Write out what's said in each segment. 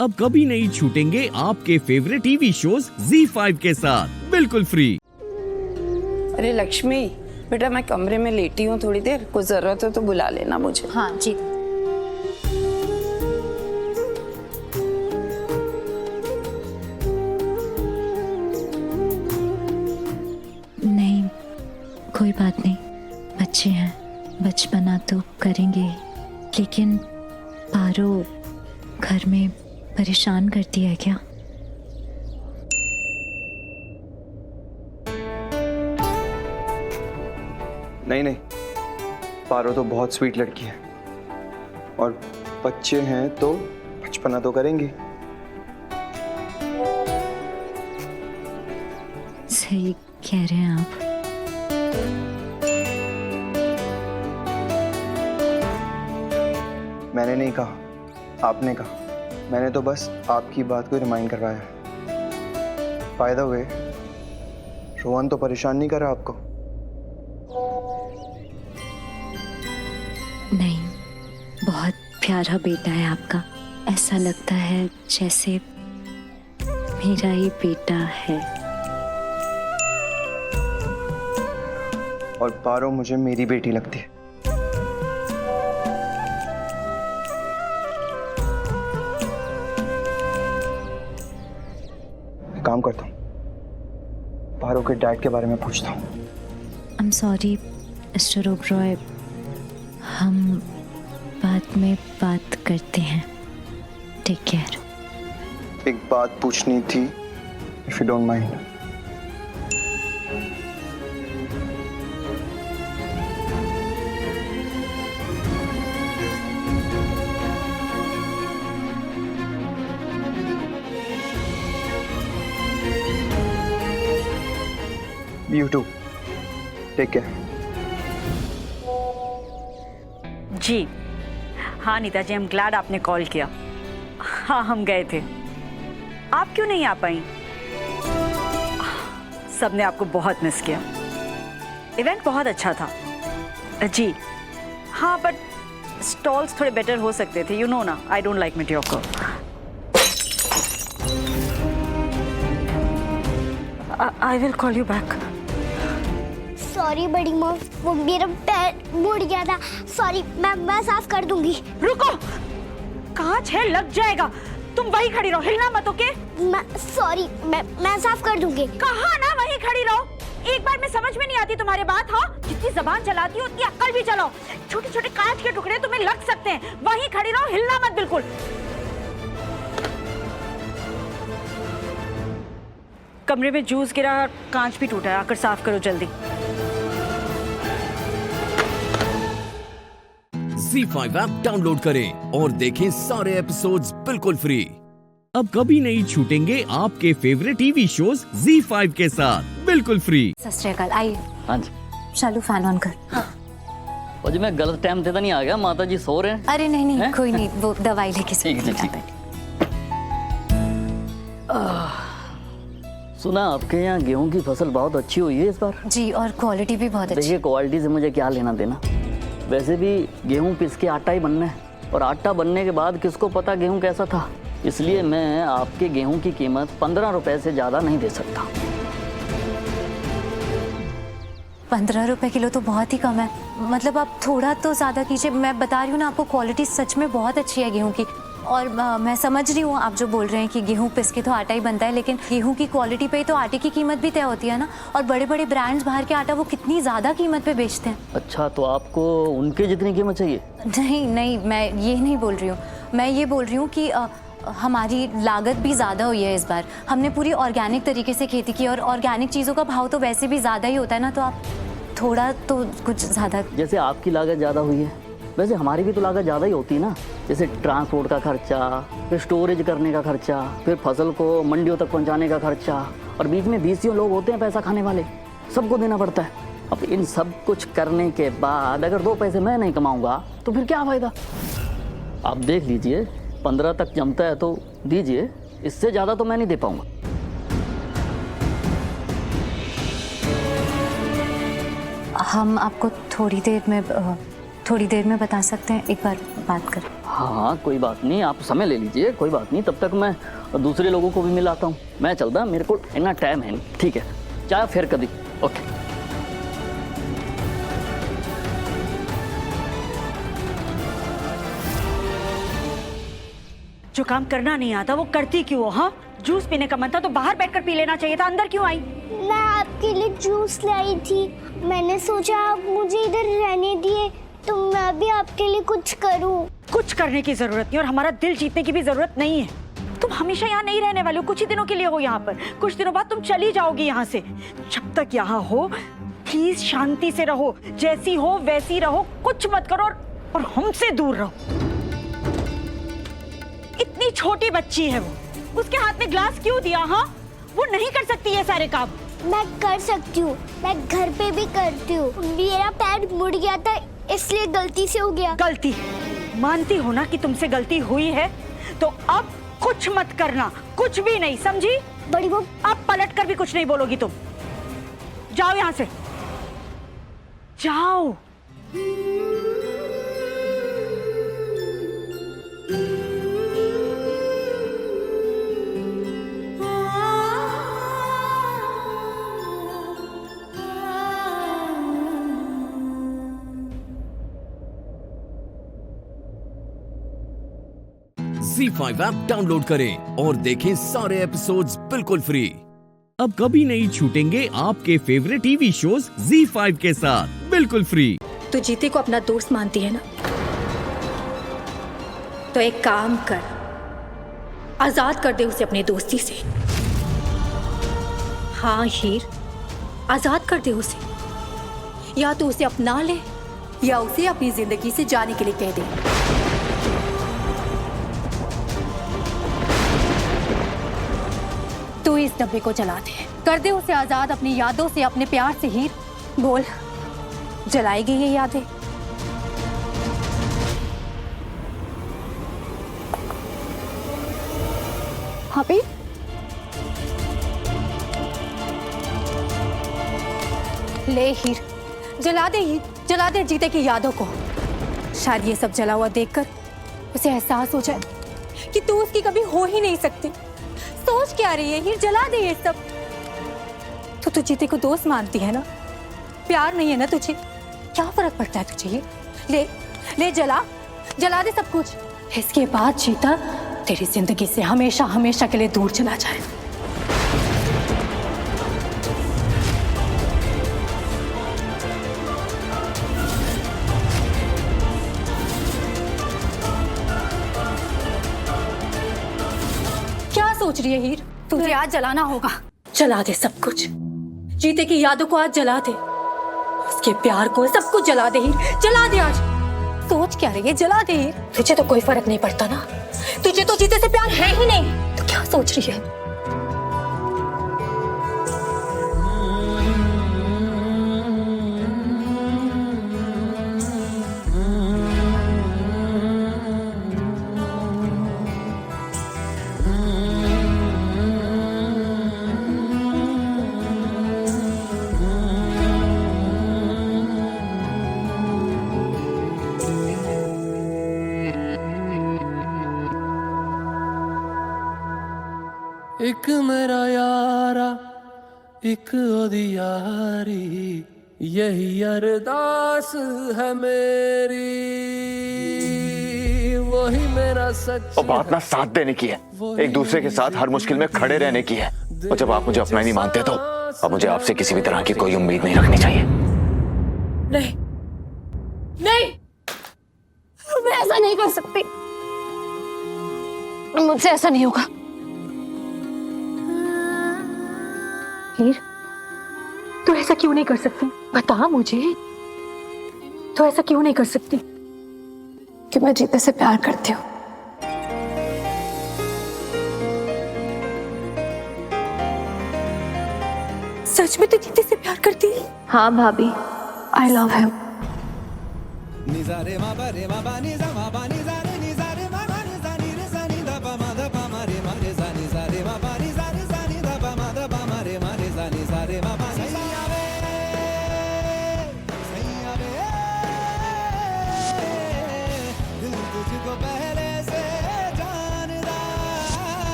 अब कभी नहीं छूटेंगे आपके फेवरेट टीवी शोज ZEE5 के साथ बिल्कुल फ्री। अरे लक्ष्मी, बेटा मैं कमरे में लेटी हूँ, थोड़ी देर कुछ जरूरत हो तो बुला लेना मुझे। हाँ जी। नहीं, कोई बात नहीं, बच्चे हैं, बचपना तो करेंगे ही, लेकिन पारो घर में परेशान करती है क्या? नहीं नहीं, पारो तो बहुत स्वीट लड़की है और बच्चे हैं तो बचपना तो करेंगे। सही कह रहे हैं आप। मैंने नहीं कहा, आपने कहा। मैंने तो बस आपकी बात को रिमाइंड करवाया है। फायदा हुए, रोहन तो परेशान नहीं कर रहा आपको? नहीं, बहुत प्यारा बेटा है आपका, ऐसा लगता है जैसे मेरा ही बेटा है। और पारो मुझे मेरी बेटी लगती है। मैं काम करता हूँ, पारो के डैड के बारे में पूछता हूँ। I am sorry mister Oberoi, हम बाद में बात करते हैं। Take care. एक बात पूछनी थी, if you don't mind. You too. Take care. जी हाँ Nita ji, I am glad आपने कॉल किया। हाँ हम गए थे, आप क्यों नहीं आ पाई? सबने आपको बहुत मिस किया। इवेंट बहुत अच्छा था जी। हाँ बट स्टॉल्स थोड़े बेटर हो सकते थे, यू नो ना, I don't like mediocre. I will call you back. Sorry बड़ी मॉम, वो मेरा पैर मुड़ गया था। सॉरी, मैं साफ कर दूंगी। रुको, कांच है, लग जाएगा। तुम वहीं खड़ी रहो, हिलना मत, ओके? सॉरी, मैं साफ कर दूंगी। कहा ना वहीं खड़ी रहो। एक बार में समझ में नहीं आती तुम्हारे बात? हाँ, जितनी जबान चलाती हो उतनी अक्ल भी चलाओ। छोटे छोटे कांच के टुकड़े तुम्हें लग सकते हैं, वहीं खड़ी रहो, हिलना मत बिल्कुल। कमरे में जूस गिरा, कांच भी टूटा है, आकर साफ करो जल्दी। ZEE5 ऐप डाउनलोड करें और देखें सारे एपिसोड्स बिल्कुल फ्री। अब कभी नहीं छूटेंगे आपके फेवरेट टीवी शोज ZEE5 के साथ बिल्कुल फ्री। सत श्री अकाल। आई हाँ जी। चालू फैन ऑन कर। और जी मैं गलत टाइम पे तो नहीं आ गया? माता जी सो रहे हैं। अरे नहीं नहीं, हैं? कोई नहीं, वो दवाई लेके ठीक है, ठीक है। सुना आपके यहाँ गेहूं की फसल बहुत अच्छी हुई है इस बार। जी, और क्वालिटी भी बहुत अच्छी। देखिए, क्वालिटी से मुझे क्या लेना देना। वैसे भी गेहूं पिस के आटा ही बनना है, और आटा बनने के बाद किसको पता गेहूं कैसा था। इसलिए मैं आपके गेहूं की कीमत 15 रुपए से ज़्यादा नहीं दे सकता। 15 रुपए किलो तो बहुत ही कम है, मतलब आप थोड़ा तो ज़्यादा कीजिए। मैं बता रही हूँ ना आपको, क्वालिटी सच में बहुत अच्छी है गेहूं की। और मैं समझ रही हूँ आप जो बोल रहे हैं कि गेहूं पिस के तो आटा ही बनता है, लेकिन गेहूं की क्वालिटी पे ही तो आटे की कीमत भी तय होती है ना। और बड़े बड़े ब्रांड्स बाहर के आटा वो कितनी ज़्यादा कीमत पे बेचते हैं। अच्छा, तो आपको उनके जितनी कीमत चाहिए? नहीं नहीं, मैं ये नहीं बोल रही हूँ। मैं ये बोल रही हूँ कि हमारी लागत भी ज़्यादा हुई है इस बार। हमने पूरी ऑर्गेनिक तरीके से खेती की, और ऑर्गेनिक चीज़ों का भाव तो वैसे भी ज़्यादा ही होता है ना, तो आप थोड़ा तो कुछ ज़्यादा। जैसे आपकी लागत ज़्यादा हुई है, वैसे हमारी भी तो लागत ज़्यादा ही होती है ना। जैसे ट्रांसपोर्ट का खर्चा, फिर स्टोरेज करने का खर्चा, फिर फसल को मंडियों तक पहुंचाने का खर्चा, और बीच में 20 लोग होते हैं पैसा खाने वाले, सबको देना पड़ता है। अब इन सब कुछ करने के बाद अगर 2 पैसे मैं नहीं कमाऊंगा तो फिर क्या फ़ायदा? आप देख लीजिए, 15 तक जमता है तो दीजिए, इससे ज़्यादा तो मैं नहीं दे पाऊंगा। हम आपको थोड़ी देर में थोड़ी देर में बता सकते हैं, एक बार बात करें। हाँ कोई बात नहीं, आप समय ले लीजिए, कोई बात नहीं। तब तक मैं दूसरे लोगों को भी मिलाता हूँ। मैं चलता, मेरे को इतना टाइम है नहीं। ठीक है, चाहे फिर कभी। ओके। जो काम करना नहीं आता वो करती क्यों हो? हाँ, जूस पीने का मन था तो बाहर बैठकर पी लेना चाहिए था, अंदर क्यों आई? मैं आपके लिए जूस लाई थी। मैंने सोचा आप मुझे इधर रहने दिए तो मैं भी आपके लिए कुछ करूं। कुछ करने की जरूरत नहीं और हमारा दिल जीतने की भी जरूरत नहीं है। तुम हमेशा यहाँ नहीं रहने वाले हो, कुछ ही दिनों के लिए हो यहाँ पर। कुछ दिनों बाद तुम चली जाओगी यहाँ से। जब तक यहाँ हो प्लीज शांति से रहो, जैसी हो वैसी रहो, कुछ मत करो और हमसे दूर रहो। इतनी छोटी बच्ची है वो, उसके हाथ में ग्लास क्यों दिया? हाँ, वो नहीं कर सकती ये सारे काम। मैं कर सकती हूँ, मैं घर पे भी करती हूँ। मेरा पैर मुड़ गया था इसलिए गलती से हो गया। गलती मानती हो ना कि तुमसे गलती हुई है, तो अब कुछ मत करना, कुछ भी नहीं, समझी? बड़ी बहू, अब पलट कर भी कुछ नहीं बोलोगी तुम। जाओ यहाँ से, जाओ। Z5 ऐप डाउनलोड करें और देखें सारे एपिसोड्स बिल्कुल फ्री। अब कभी नहीं छूटेंगे आपके फेवरेट टीवी शोज Z5 के साथ बिल्कुल फ्री। तू जीते को अपना दोस्त मानती है ना, तो एक काम कर, आजाद कर दे उसे अपनी दोस्ती से। हाँ हीर, आजाद कर दे उसे। या तो उसे अपना ले या उसे अपनी जिंदगी से जाने के लिए कह दे। तू इस डब्बे को जला दे, कर दे उसे आजाद अपनी यादों से, अपने प्यार से। हीर बोल, जलाएगी ये यादें? भाभी, ले हीर, जला दे हीर, जला दे जीते की यादों को। शायद ये सब जला हुआ देखकर उसे एहसास हो जाए कि तू उसकी कभी हो ही नहीं सकती। सोच क्या रही है हीर? जला दे ये सब। तो जीते को दोस्त मानती है ना, प्यार नहीं है ना तुझे? क्या फर्क पड़ता है तुझे? ये ले ले, जला जला दे सब कुछ। इसके बाद जीता तेरी जिंदगी से हमेशा हमेशा के लिए दूर चला जाए। क्या सोच रही है हीर? तुझे आज जलाना होगा। जला दे सब कुछ, जीते की यादों को आज जला दे, उसके प्यार को, सब कुछ जला दे हीर, जला दे आज। सोच क्या रही है? जला दे हीर। तुझे तो कोई फर्क नहीं पड़ता ना, तुझे तो जीते से प्यार है ही नहीं, तो क्या सोच रही है? एक मेरा यारा एक ओदी यारी, यही अरदास है मेरी, वही मेरा सच। और बात ना साथ देने की है, एक दूसरे के साथ हर मुश्किल में खड़े रहने की है। और जब आप मुझे अपना नहीं मानते तो अब मुझे आपसे किसी भी तरह की कोई उम्मीद नहीं रखनी चाहिए। नहीं नहीं, मैं ऐसा नहीं कर सकती, मुझसे ऐसा नहीं होगा। हीर, तू ऐसा क्यों नहीं कर सकती? बता मुझे, तू ऐसा क्यों नहीं कर सकती? कि मैं जीते से प्यार करती हूँ। सच में तू जीते से प्यार करती है? हाँ भाभी, I love him.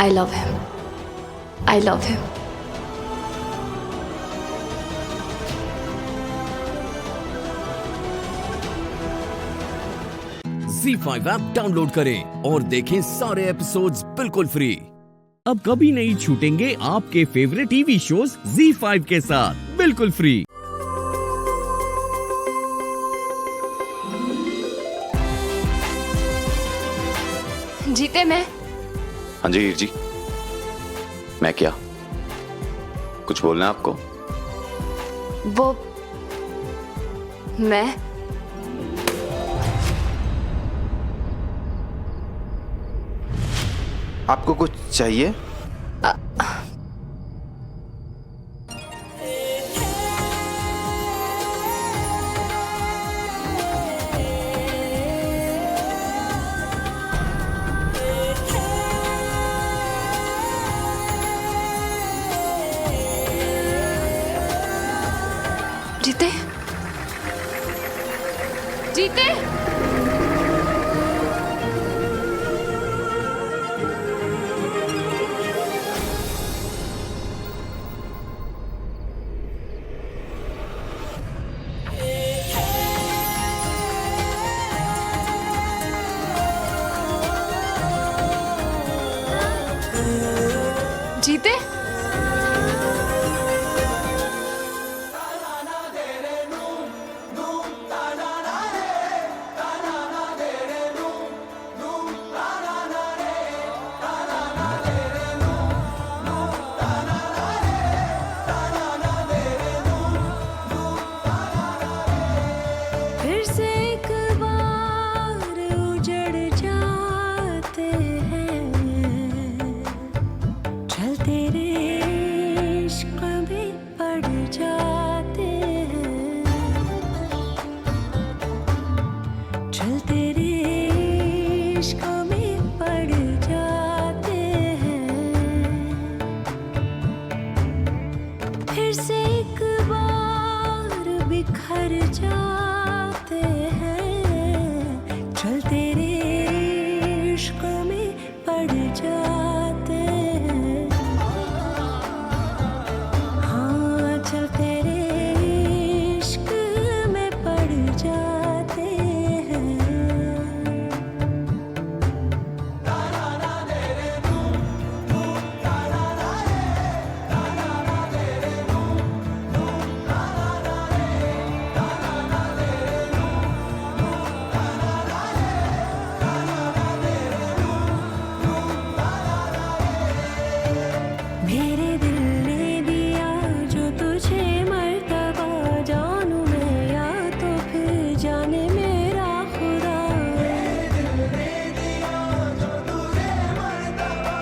I love him. I love him. ZEE5 app download करें और देखें सारे एपिसोड्स बिल्कुल फ्री। अब कभी नहीं छूटेंगे आपके फेवरेट टीवी शोज ZEE5 के साथ बिल्कुल फ्री। जीते मैं। हाँ जी हीर जी, मैं क्या कुछ बोलना है आपको? वो मैं आपको कुछ चाहिए? जीते जीते जीते फिर से एक बार उजड़ जाते हैं, चलते रे इश्क में पड़ जाते हैं, चलते रे इश्क में पड़ जाते हैं, फिर से एक बार बिखर जाते हैं, चलते रे इश्क में पड़ जाते हैं, हाँ चलते रे इश्क में पड़ जाते हैं। मेरे दिल ने दिया जो तुझे मर्तबा, जानू मैं या तो फिर जाने मेरा खुदा। मेरे दिल ने दिया जो तुझे मर्तबा,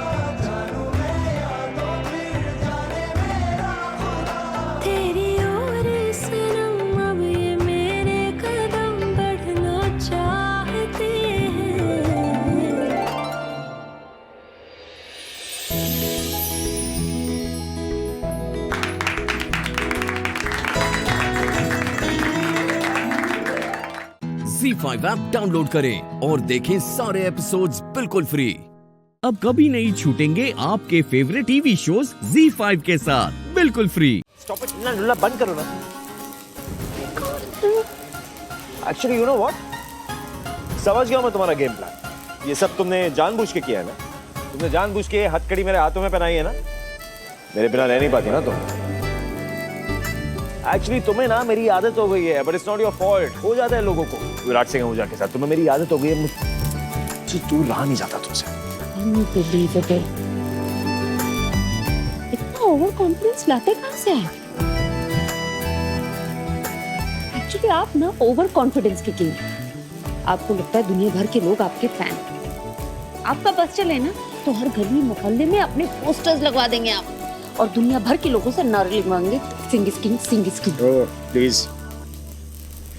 जानू मैं या तो फिर जाने मेरा खुदा। तेरी ओर सनम अब ये मेरे कदम बढ़ना चाहते हैं। ZEE5 ऐप डाउनलोड करें और देखें सारे एपिसोड्स बिल्कुल फ्री। अब कभी नहीं छूटेंगे आपके फेवरेट टीवी शोज ZEE5 के साथ बिल्कुल फ्री। स्टॉप इट ना, लुल्ला बंद करो ना। एक्चुअली यू नो व्हाट, समझ गया मैं तुम्हारा गेम प्लान। ये सब तुमने जानबूझ के किया है ना? तुमने जानबूझ के हथकड़ी मेरे हाथों में पहनाई है ना? मेरे बिना रह नहीं पाती ना तुम। एक्चुअली तुम्हें ना मेरी आदत हो गई है, but it's not your fault. हो जाता है लोगों को। विराट सिंह आहूजा के साथ तुम्हें मेरी आदत हो गई है, मुझसे दूर रहा नहीं जाता तुमसे। इतना ओवर कॉन्फिडेंस लाते कहाँ से हैं? एक्चुअली आप ना ओवर कॉन्फिडेंस के किंग हैं। आपको लगता है दुनिया भर के लोग आपके फैन हैं। आपका बस चले ना तो हर गली मोहल्ले में अपने पोस्टर्स लगवा देंगे आप, और दुनिया भर के लोगों से नारे लिखवाएंगे, Singh is king, Singh is king. Oh please,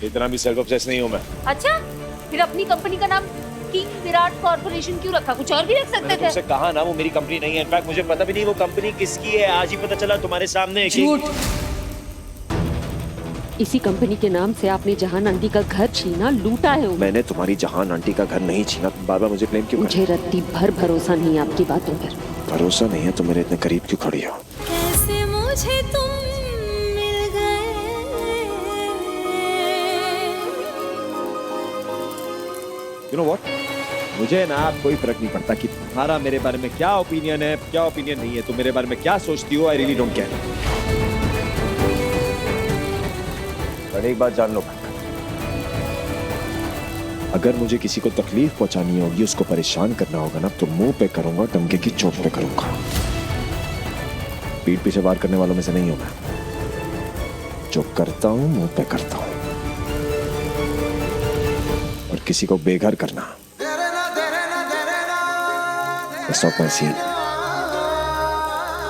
इतना भी सेल्फ ऑब्सेस नहीं हूं मैं। अच्छा, फिर अपनी कंपनी का नाम किंग विराट कॉर्पोरेशन क्यों रखा? कुछ और भी रख सकते थे। तुमसे कहा ना वो मेरी कंपनी नहीं है। इनफैक्ट मुझे पता भी नहीं वो कंपनी किसकी है। आज ही पता चला तुम्हारे सामने। झूठ। इसी कंपनी के नाम से आपने जहान आंटी का घर छीना, लूटा है। मैंने तुम्हारी जहान आंटी का घर नहीं छीना। बार बार मुझे ब्लेम क्यों? मुझे रत्ती भर भरोसा नहीं आपकी बातों पर। भरोसा नहीं है तो मेरे इतने करीब क्यों खड़ी हो? कैसे मुझे तुम मिल गए। You know what? मुझे ना अब कोई फर्क नहीं पड़ता कि तुम्हारा मेरे बारे में क्या ओपिनियन है, क्या ओपिनियन नहीं है, तुम मेरे बारे में क्या सोचती हो। I really don't care. पर एक बात जान लो, अगर मुझे किसी को तकलीफ पहुंचानी होगी, उसको परेशान करना होगा ना, तो मुंह पे करूंगा, डंके की चोट पे करूंगा। पीठ पीछे वार करने वालों में से नहीं हूं मैं। जो करता हूं मुंह पे करता हूं। और किसी को बेघर करना, That's not my scene.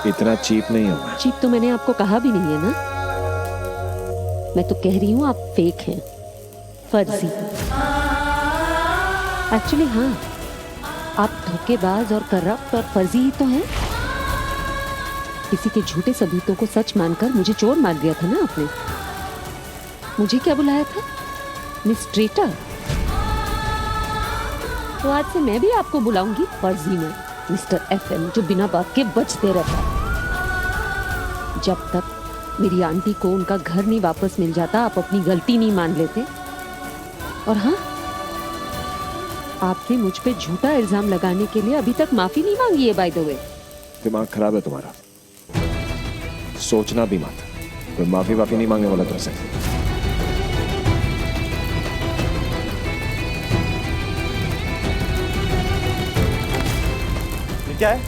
इतना चीप नहीं हूं मैं। चीप तो मैंने आपको कहा भी नहीं है ना। मैं तो कह रही हूँ आप फेक हैं, फर्जी। एक्चुअली हाँ, आप धोखेबाज और करप्ट और फर्जी ही तो हैं। किसी के झूठे सबूतों को सच मानकर मुझे चोर मार दिया था ना आपने। मुझे क्या बुलाया था? Miss traitor. तो आज से मैं भी आपको बुलाऊंगी फर्जी में, मिस्टर FM, जो बिना बात के बचते रहता। जब तक मेरी आंटी को उनका घर नहीं वापस मिल जाता, आप अपनी गलती नहीं मान लेते। और हाँ, आपने मुझ पे झूठा इल्जाम लगाने के लिए अभी तक माफी नहीं मांगी है, बाय द वे। दिमाग खराब है तुम्हारा, सोचना भी मत। कोई माफी वाफी नहीं मांगने वाला तुमसे। ये क्या है?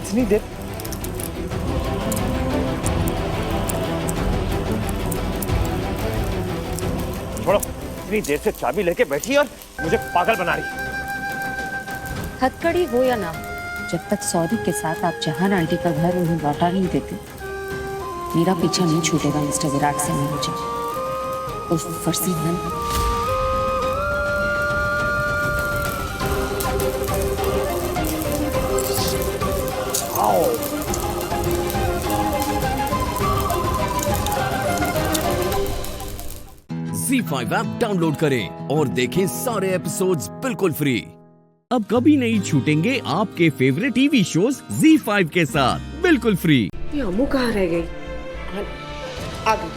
इतनी देर छोड़ो, इतनी देर से चाबी लेके बैठी और मुझे पागल बना रही। हथकड़ी हो या ना, जब तक सौदी के साथ आप जहान आंटी का घर उन्हें लौटा नहीं देते, मेरा पीछा नहीं छूटेगा मिस्टर विराट से मुझे उस फर्जी नन। Z5 ऐप डाउनलोड करें और देखें सारे एपिसोड्स बिल्कुल फ्री। अब कभी नहीं छूटेंगे आपके फेवरेट टीवी शोज Z5 के साथ बिल्कुल फ्री। ये अमू कहाँ रह गई? आ गई।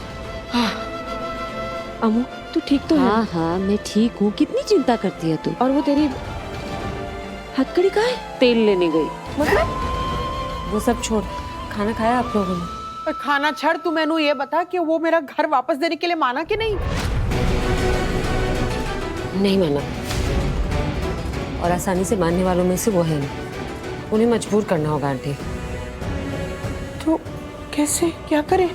अमू तू ठीक तो है? हाँ मैं ठीक हूँ। कितनी चिंता करती है तू? और वो तेरी हथकड़ी कहाँ है? तेल लेने गई। मतलब वो सब छोड़, खाना खाया आप लोगों ने? पर खाना छड़, तू मैनू ये बता कि वो मेरा घर वापस देने के लिए माना कि नहीं? नहीं माना, और आसानी से मानने वालों में से वो है नहीं। उन्हें मजबूर करना होगा आंटी। तो कैसे, क्या करें?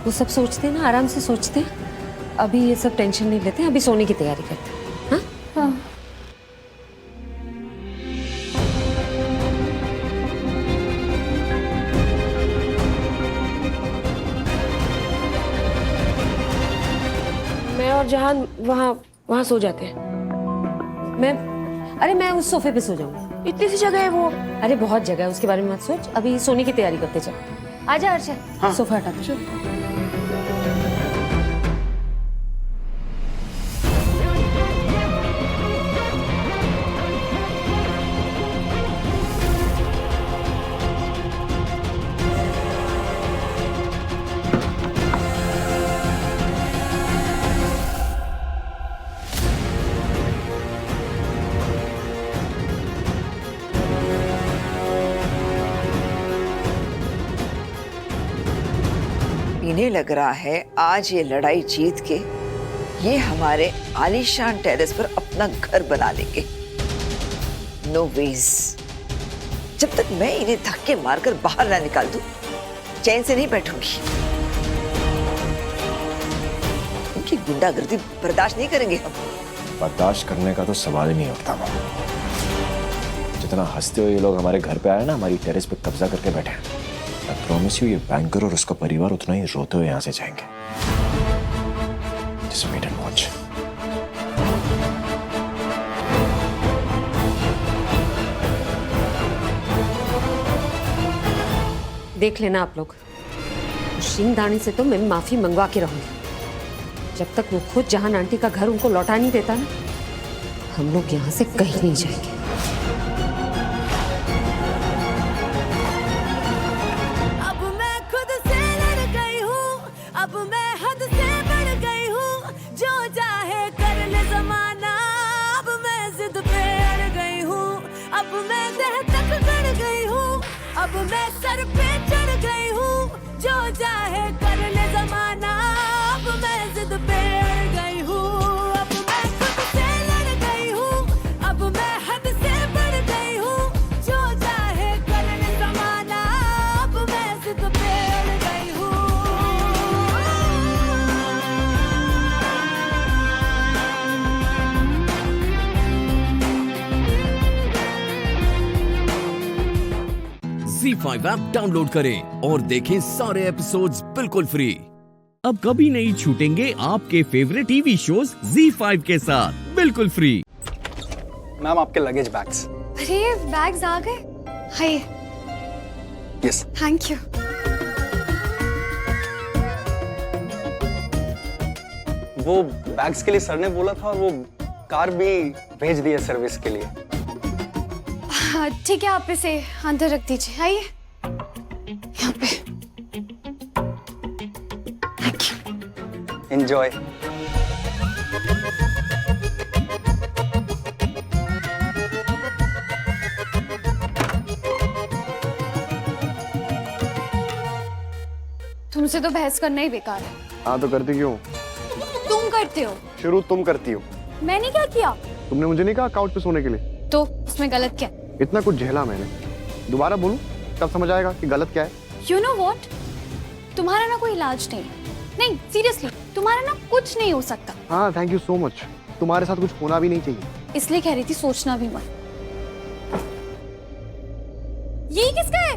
वो सब सोचते हैं ना, आराम से सोचते हैं। अभी ये सब टेंशन नहीं लेते, अभी सोने की तैयारी करते हैं। हाँ? हाँ। मैं और जहान वहाँ सो जाते हैं। मैं उस सोफे पे सो जाऊंगी। इतनी सी जगह है वो। अरे बहुत जगह है, उसके बारे में मत सोच, अभी सोने की तैयारी करते चल। आजा अर्षा। हाँ। सोफा हटा दो। इन्हें लग रहा है आज ये लड़ाई जीत के ये हमारे आलीशान टेरेस पर अपना घर बना लेंगे। No ways. जब तक मैं इन्हें धक्के मारकर बाहर ना निकाल दूं, चैन से नहीं बैठूंगी। उनकी गुंडागर्दी बर्दाश्त नहीं करेंगे हम। बर्दाश्त करने का तो सवाल ही नहीं उठता। जितना हंसते हुए ये लोग हमारे घर पे आए ना, हमारी टेरेस पे कब्जा करके बैठे हैं, I promise you, ये बैंकर और उसका परिवार उतना ही रोते हुए यहाँ से जाएंगे। Just wait and watch. देख लेना आप लोग, शींगदानी से तो मैं माफी मंगवा के रहूंगी। जब तक वो खुद जहान आंटी का घर उनको लौटा नहीं देता ना, हम लोग यहाँ से कहीं नहीं जाएंगे। अब मैं खुद से लड़ गई हूँ, अब मैं हद से बढ़ गई हूँ, जो चाहे कर ले जमाना। अब मैं जिद पे अड़ गई हूँ, अब मैं तह तक गड़ गई हूँ, अब मैं सर पे चढ़ गई हूँ, जो चाहे कर ले जमाना। अब मैं जिद पे अड़ गई हूँ, अब मैं खुद से लड़ गई हूँ, अब मैं हद से बढ़ गई हूँ, जो चाहे कर ले जमाना। अब मैं जिद पे अड़ गई हूँ। Z5 ऐप डाउनलोड करें और देखें सारे एपिसोड्स बिल्कुल फ्री। अब कभी नहीं छूटेंगे आपके फेवरेट टीवी शोज Z5 के साथ बिल्कुल फ्री। मैम आपके लगेज बैग्स। अरे बैग्स आ गए। हाय। यस। Thank you. वो बैग्स के लिए सर ने बोला था और वो कार भी भेज दी है सर्विस के लिए। हाँ, ठीक है, आप इसे अंदर रख दीजिए। आइए यहाँ पे। एंजॉय। तुमसे तो बहस करना ही बेकार है। हाँ तो करती क्यों? तुम करते हो। शुरू तुम करती हो। मैंने क्या किया? तुमने मुझे नहीं कहा काउच पे सोने के लिए? तो उसमें गलत क्या? इतना कुछ झेला मैंने, दोबारा बोलूं तब समझ आएगा कि गलत क्या है। You know what? तुम्हारा ना कोई इलाज नहीं। नहीं, सीरियसली तुम्हारा ना कुछ नहीं हो सकता। हाँ थैंक यू सो मच। तुम्हारे साथ कुछ होना भी नहीं चाहिए। इसलिए कह रही थी सोचना भी मत। ये किसका है?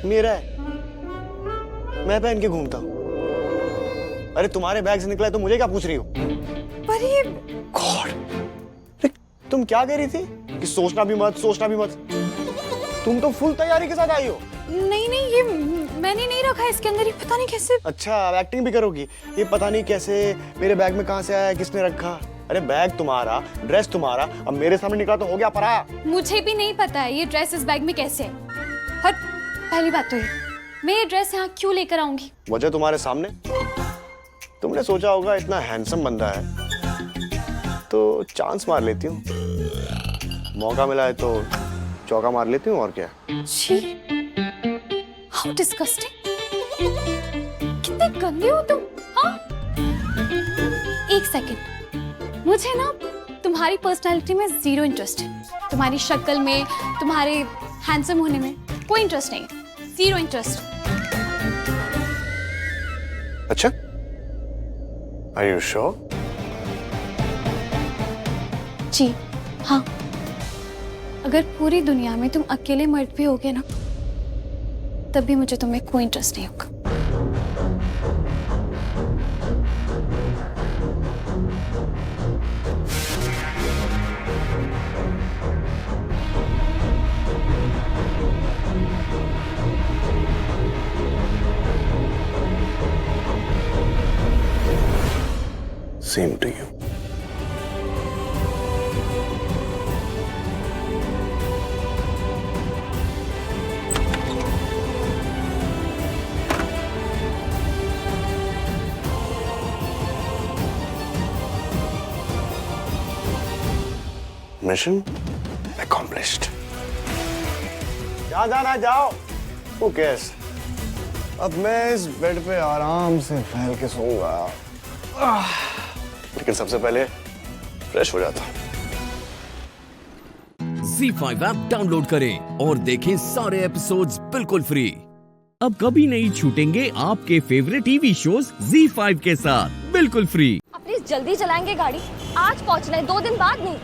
मेरा है, मैं पहन के घूमता हूँ। अरे तुम्हारे बैग से निकला है तो मुझे क्या पूछ रही हो? पर ये गॉड, तुम क्या कह रही थी कि सोचना भी मत, सोचना भी मत? तुम तो फुल तैयारी के साथ आई हो। नहीं नहीं, ये मैंने नहीं रखा इसके अंदर, ये पता नहीं कैसे। अच्छा अब एक्टिंग भी करोगी? ये पता नहीं कैसे मेरे बैग में कहां से आया, किसने रखा? अरे बैग तुम्हारा, ड्रेस तुम्हारा, अब मेरे सामने निकला तो हो गया पराया। मुझे भी नहीं पता है ये ड्रेस इस बैग में कैसे है। और पहली बात तो ये, मैं ये ड्रेस यहाँ क्यों लेकर आऊंगी? वजह तुम्हारे सामने। तुमने सोचा होगा इतना हैंडसम बंदा है तो चांस मार लेती हूँ, मौका मिला है तो चौका मार लेती हूँ, और क्या। छी, हाउ डिस्गस्टिंग। कितने गंदे हो तुम। हाँ, एक सेकंड, मुझे ना तुम्हारी पर्सनालिटी में जीरो इंटरेस्ट है। तुम्हारी शक्ल में, तुम्हारे हैंडसम होने में कोई इंटरेस्ट नहीं है, जीरो इंटरेस्ट। अच्छा, Are you sure? जी हाँ, अगर पूरी दुनिया में तुम अकेले मर्द भी होगे ना, तब भी मुझे तुम्हें कोई इंटरेस्ट नहीं होगा। Same to you. Mission accomplished. जा जाओ। Who cares? अब मैं इस बेड पे आराम से फैल के सोऊंगा, लेकिन सबसे पहले फ्रेश हो जाता हूँ। Z5 ऐप डाउनलोड करें और देखें सारे एपिसोड्स बिल्कुल फ्री। अब कभी नहीं छूटेंगे आपके फेवरेट टीवी शोज Z5 के साथ बिल्कुल फ्री। प्लीज जल्दी चलाएंगे गाड़ी, आज पहुंचना है, 2 दिन बाद नहीं।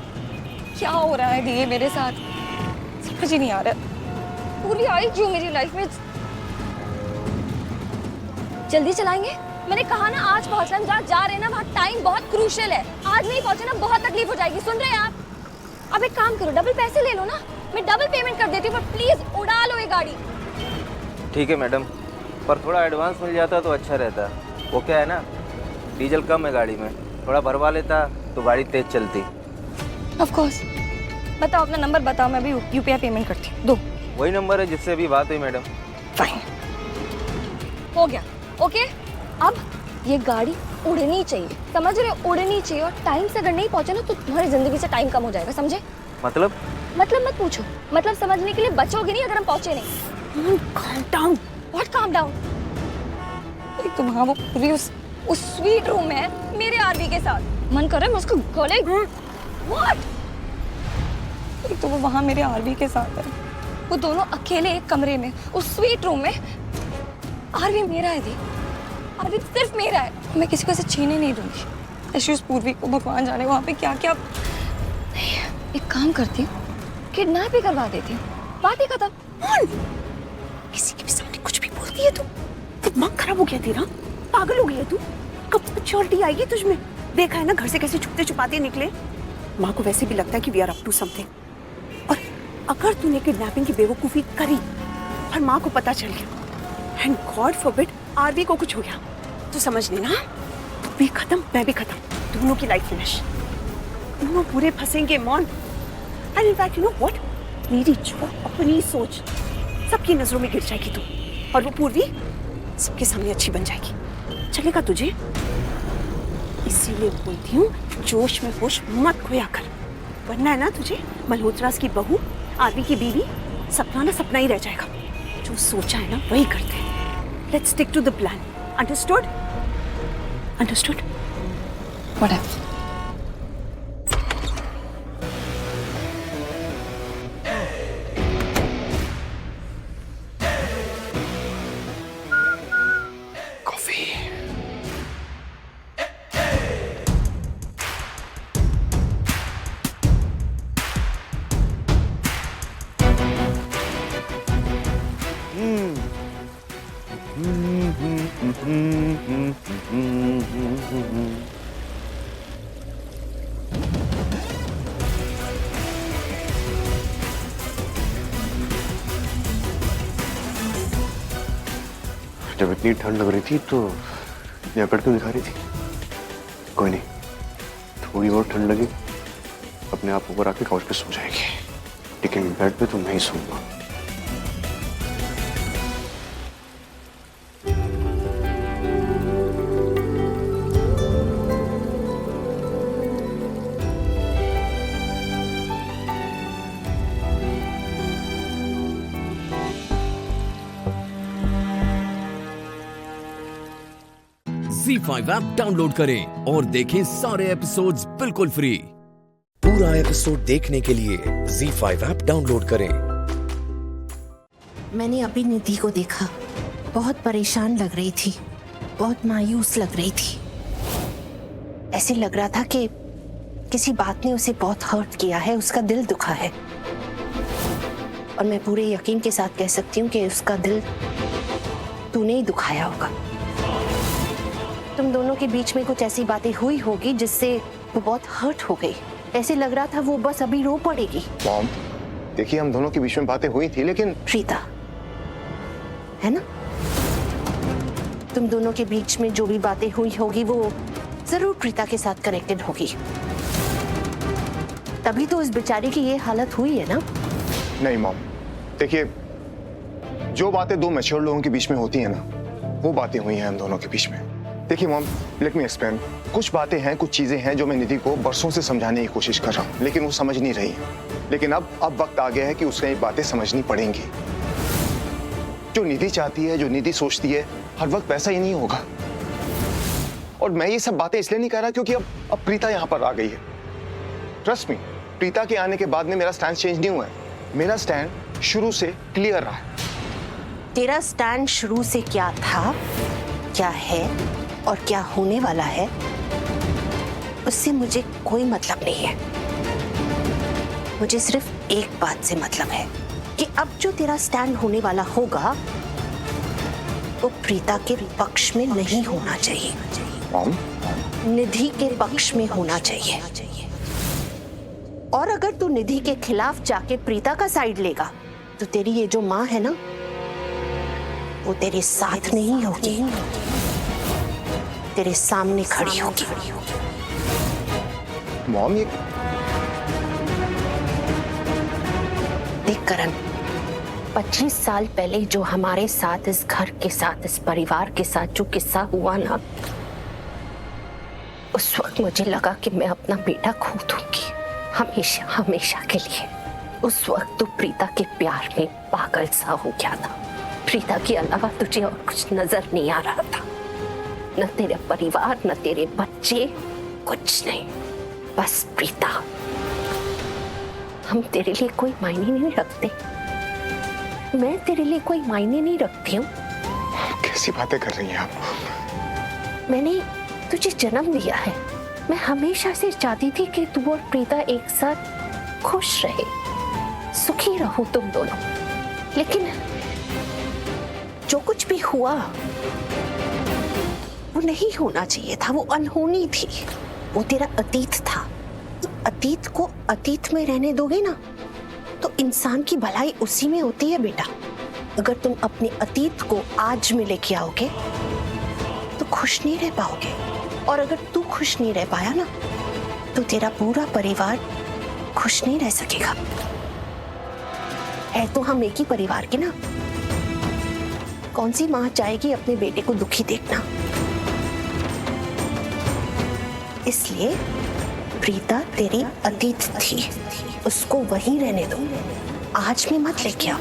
क्या हो रहा है दिए मेरे साथ, समझ ही नहीं आ रहा। पूरी आई क्यों मेरी लाइफ में। जल्दी चलाएंगे, मैंने कहा ना आज पहुंचना। जहाँ जा रहे हैं ना वहाँ टाइम बहुत क्रूशियल है, आज नहीं पहुंचे ना बहुत तकलीफ हो जाएगी। सुन रहे हैं आप? अब एक काम करो, डबल पैसे ले लो ना, मैं डबल पेमेंट कर देती हूँ, पर प्लीज उड़ा लो ये गाड़ी। ठीक है मैडम, पर थोड़ा एडवांस मिल जाता तो अच्छा रहता। वो क्या है ना, डीजल कम है गाड़ी में, थोड़ा भरवा लेता तो गाड़ी तेज चलती। Of course. बताओ अपना नंबर बताओ, मैं भी यूपीआई पेमेंट करती हूँ। दो। वही नंबर है जिससे अभी बात हुई मैडम। फाइन, हो गया। ओके, अब ये गाड़ी उड़नी चाहिए, समझ रहे हो? उड़नी चाहिए, और टाइम से अगर नहीं पहुंचे ना तो तुम्हारी जिंदगी से टाइम कम हो जाएगा, समझे? मतलब मत पूछो, मतलब समझने के लिए बचोगे नहीं अगर हम पहुंचे नहीं। calm down. What calm down? एक तो वहाँ वो पूरी उस स्वीट रूम में है मेरे आरवी के साथ, मन कर रहा है मैं उसको गले। What? एक तो वो वहाँ मेरे आरवी के साथ है, वो दोनों अकेले एक कमरे में उस स्वीट रूम में। आरवी मेरा है, देख आरवी सिर्फ मेरा है, मैं किसी को ऐसे छीने नहीं दूंगी। ऐसी उस पूर्वी को भगवान जाने वहाँ पे क्या क्या। एक काम करती हूँ, किडनैप ही करवा देती हूँ, बात ही खत्म। किसी के भी सामने कुछ भी बोलती है तू, दिमाग खराब हो गया तेरा, पागल हो गई है तू। कब मैच्योरिटी आएगी तुझ में? देखा है ना घर से कैसे छुपते छुपाते निकले। माँ को वैसे भी लगता है कि we are up to something, और अगर तूने किडनैपिंग की बेवकूफी करी और माँ को पता चल गया एंड गॉड फॉरबिड आरवी को कुछ हो गया तो समझ लेना तू भी खत्म, मैं भी खत्म, दोनों की लाइफ फिनिश, दोनों पूरे फंसेंगे मॉन। And in fact you know what, मेरी जो अपनी सोच सबकी नजरों में गिर जाएगी तू, और वो पूर्वी सबके सामने अच्छी बन जाएगी। चलेगा तुझे? इसीलिए बोलती हूँ जोश में होश मत खोया कर, वरना है ना तुझे मल्होत्रास की बहू, आरवी की बीवी, सपना ना सपना ही रह जाएगा। जो सोचा है ना वही करते हैं। Let's stick to the plan, understood? Understood? Whatever. जब इतनी ठंड लग रही थी तो इतनी अकड़ क्यों दिखा रही थी? कोई नहीं, थोड़ी बहुत ठंड लगी अपने आप ऊपर आके काउच पे सो जाएगी, लेकिन बेड पे तो नहीं सोऊंगा। ZEE5 ऐप डाउनलोड करें और देखें सारे एपिसोड्स बिल्कुल फ्री। पूरा एपिसोड देखने के लिए ZEE5 ऐप डाउनलोड करें। मैंने अभी निधि को देखा, बहुत परेशान लग रही थी, बहुत मायूस लग रही थी। ऐसे लग रहा था कि किसी बात ने उसे बहुत हर्ट किया है, उसका दिल दुखा है। और मैं पूरे यकीन के साथ कह सकती हूँ कि उसका दिल तूने ही दुखाया होगा। तुम दोनों के बीच में कुछ ऐसी बातें हुई होगी जिससे वो बहुत हर्ट हो गई। ऐसे लग रहा था वो बस अभी रो पड़ेगी। मॉम, देखिए हम दोनों के बीच में बातें हुई थी, लेकिन प्रीता है ना, तुम दोनों के बीच में जो भी बातें हुई होगी वो जरूर प्रीता के साथ कनेक्टेड होगी, तभी तो इस बेचारी की ये हालत हुई है ना। नहीं मॉम, देखिए जो बातें दो मैच्योर लोगों के बीच में होती है ना, वो बातें हुई हैं हम दोनों के बीच में। देखिए मॉम, लेट मी एक्सप्लेन। कुछ बातें हैं, कुछ चीजें हैं जो मैं निधि को बरसों से समझाने की कोशिश कर रहा हूँ, लेकिन वो समझ नहीं रही है। लेकिन अब वक्त आ गया है कि उसने ये बातें समझनी पड़ेंगी। जो निधि चाहती है, जो निधि सोचती है, हर वक्त वैसा ही नहीं होगा। और मैं ये सब बातें इसलिए नहीं कह रहा क्योंकि अब प्रीता यहाँ पर आ गई है। ट्रस्ट मी, प्रीता के आने के बाद में मेरा स्टैंड चेंज नहीं हुआ है। मेरा स्टैंड शुरू से क्लियर रहा है। तेरा स्टैंड शुरू से क्या था, क्या है और क्या होने वाला है, उससे मुझे कोई मतलब नहीं है। मुझे सिर्फ एक बात से मतलब है कि अब जो तेरा स्टैंड होने वाला होगा वो प्रीता के पक्ष में नहीं होना चाहिए, निधि के पक्ष में होना चाहिए। और अगर तू निधि के खिलाफ जाके प्रीता का साइड लेगा तो तेरी ये जो माँ है ना, वो तेरे साथ नहीं होगी, तेरे सामने खड़ी होगी। मॉम, ये देख करण, 25 साल पहले जो हमारे साथ, इस घर के साथ, इस परिवार के साथ जो किस्सा हुआ ना, उस वक्त मुझे लगा कि मैं अपना बेटा खो दूंगी, हमेशा हमेशा के लिए। उस वक्त तो प्रीता के प्यार में पागल सा हो गया था। प्रीता के अलावा तुझे और कुछ नजर नहीं आ रहा था, न तेरे परिवार, न तेरे बच्चे, कुछ नहीं, बस प्रीता। हम तेरे लिए कोई मायने नहीं रखते, मैं तेरे लिए कोई मायने नहीं रखती हूँ। कैसी बातें कर रही हैं आप? मैंने तुझे जन्म दिया है, मैं हमेशा से चाहती थी कि तू और प्रीता एक साथ खुश रहे, सुखी रहो तुम दोनों। लेकिन जो कुछ भी हुआ वो नहीं होना चाहिए था, वो अनहोनी थी, वो तेरा अतीत था। अतीत को अतीत में रहने दोगे ना तो इंसान की भलाई उसी में होती है बेटा। अगर तुम अपने अतीत को आज में लेके आओगे तो खुश नहीं रह पाओगे, और अगर तू खुश नहीं रह पाया ना तो तेरा पूरा परिवार खुश नहीं रह सकेगा। है तो हम एक ही परिवार के ना, कौन सी माँ चाहेगी अपने बेटे को दुखी देखना। इसलिए प्रीता तेरी अतीत थी, उसको वहीं रहने दो, आज में मत लेके आओ।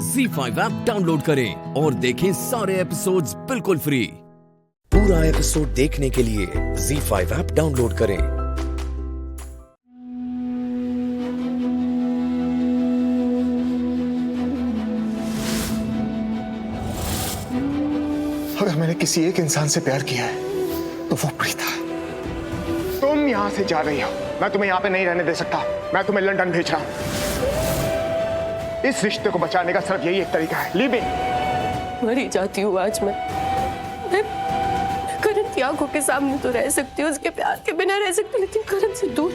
ZEE5 ऐप डाउनलोड करें और देखें सारे एपिसोड्स बिल्कुल फ्री। पूरा एपिसोड देखने के लिए ZEE5 ऐप डाउनलोड करें। अगर मैंने किसी एक इंसान से प्यार किया है तो वो प्रीता है। तुम यहां से जा रही हो, मैं तुम्हें यहां पे नहीं रहने दे सकता, मैं तुम्हें लंदन भेज रहा हूं। इस रिश्ते को बचाने का सिर्फ यही एक तरीका है, लीव मी। मरी जाती हूँ आज मैं करण की आंखों के सामने तो रह सकती हूँ, उसके प्यार के बिना रह सकती हूँ, लेकिन करण से दूर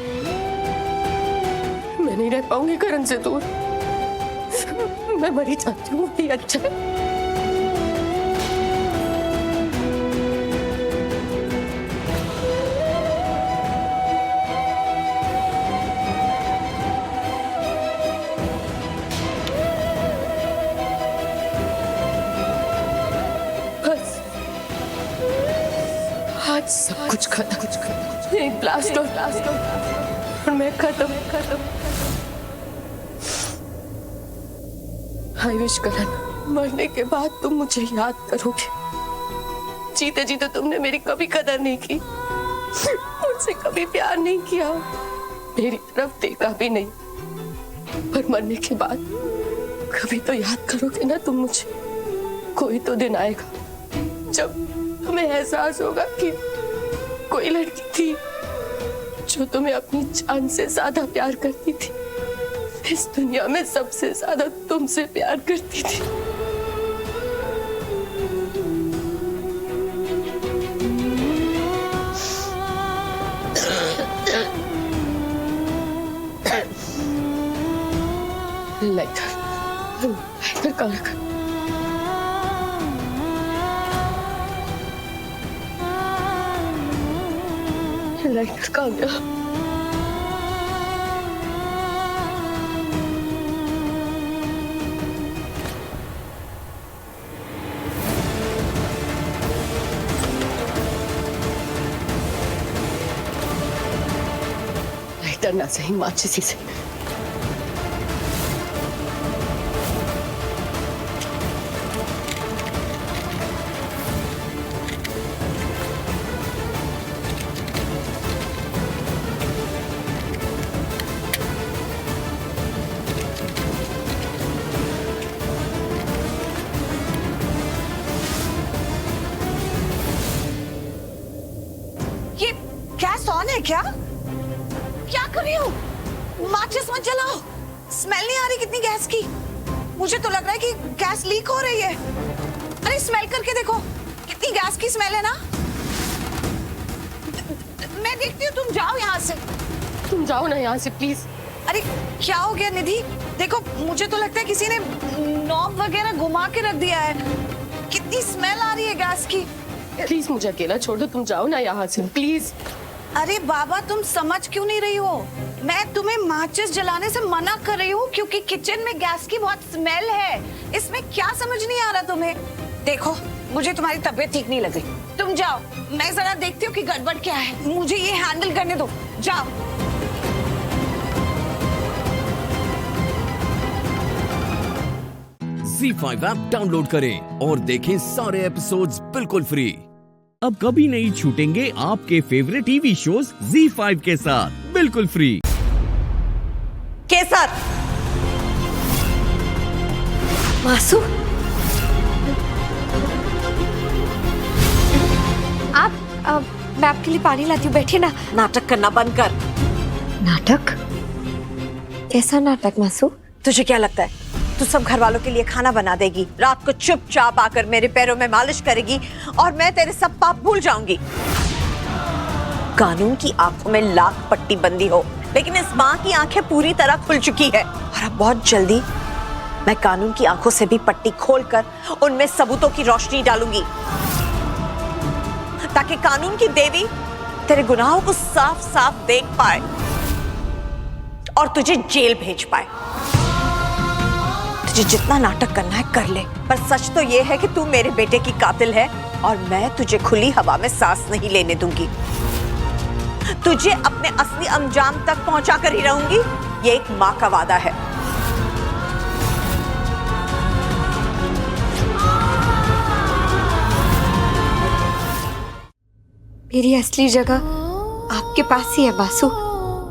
मैं नहीं रह पाऊंगी। करण से दूर मैं मरी जाती हूँ, वही अच्छा है। आज सब कुछ खत्म, एक ब्लास्ट और मैं खत्म। आई विश करण, मरने के बाद तुम मुझे याद करोगे। जीते जीते तुमने मेरी कभी कदर नहीं की, मुझसे कभी प्यार नहीं किया, मेरी तरफ देखा भी नहीं, पर मरने के बाद कभी तो याद करोगे ना तुम मुझे। कोई तो दिन आएगा जब तुम्हें एहसास होगा कि कोई लड़की थी जो तुम्हें अपनी जान से ज्यादा प्यार करती थी, इस दुनिया में सबसे ज्यादा तुमसे प्यार करती थी। लाइटर कहाँ रखा? लाइटर कहाँ गया? लाइटर ना सही, माचिस ही सही। गैस ऑन है क्या? क्या कर रही हो? माचिस मत जलाओ, स्मेल नहीं आ रही कितनी गैस की। मुझे तो लग रहा है कि गैस लीक हो रही है। अरे स्मेल करके देखो, कितनी गैस की स्मेल है ना। मैं देखती हूँ, तुम जाओ यहाँ से। तुम जाओ ना यहाँ से प्लीज। अरे क्या हो गया निधि? देखो मुझे तो लगता है किसी ने नॉब वगैरह घुमा के रख दिया है। कितनी स्मेल आ रही है गैस की। प्लीज मुझे अकेला छोड़ दो, तुम जाओ ना यहाँ से प्लीज। अरे बाबा तुम समझ क्यों नहीं रही हो? मैं तुम्हें माचिस जलाने से मना कर रही हूँ क्योंकि किचन में गैस की बहुत स्मेल है। इसमें क्या समझ नहीं आ रहा तुम्हें? देखो मुझे तुम्हारी तबीयत ठीक नहीं लग रही, तुम जाओ, मैं जरा देखती हूँ कि गड़बड़ क्या है। मुझे ये हैंडल करने दो, जाओ। ZEE5 ऐप डाउनलोड करें और देखें सारे एपिसोड्स बिल्कुल फ्री। अब कभी नहीं छूटेंगे आपके फेवरेट टीवी शोज ZEE5 के साथ बिल्कुल फ्री। केसर, मासू, आप मैं आपके लिए पानी लाती हूँ, बैठिए ना। नाटक करना बंद कर। नाटक? कैसा नाटक मासू? तुझे क्या लगता है तू सब घर वालों के लिए खाना बना देगी, रात को चुपचाप आकर मेरे पैरों में मालिश करेगी और मैं तेरे सब पाप भूल जाऊंगी? कानून की आंखों में लाख पट्टी बंदी हो, लेकिन इस माँ की आंखें पूरी तरह खुल चुकी है और अब बहुत जल्दी मैं कानून की आंखों से भी पट्टी खोलकर उनमें सबूतों की रोशनी डालूंगी ताकि कानून की देवी तेरे गुनाहों को साफ साफ देख पाए और तुझे जेल भेज पाए। तुझे जितना नाटक करना है कर ले, पर सच तो ये है कि तू मेरे बेटे की कातिल है और मैं तुझे खुली हवा में सांस नहीं लेने दूंगी। तुझे अपने असली अंजाम तक पहुंचा कर ही रहूंगी, ये एक माँ का वादा है। मेरी असली जगह आपके पास ही है बासु,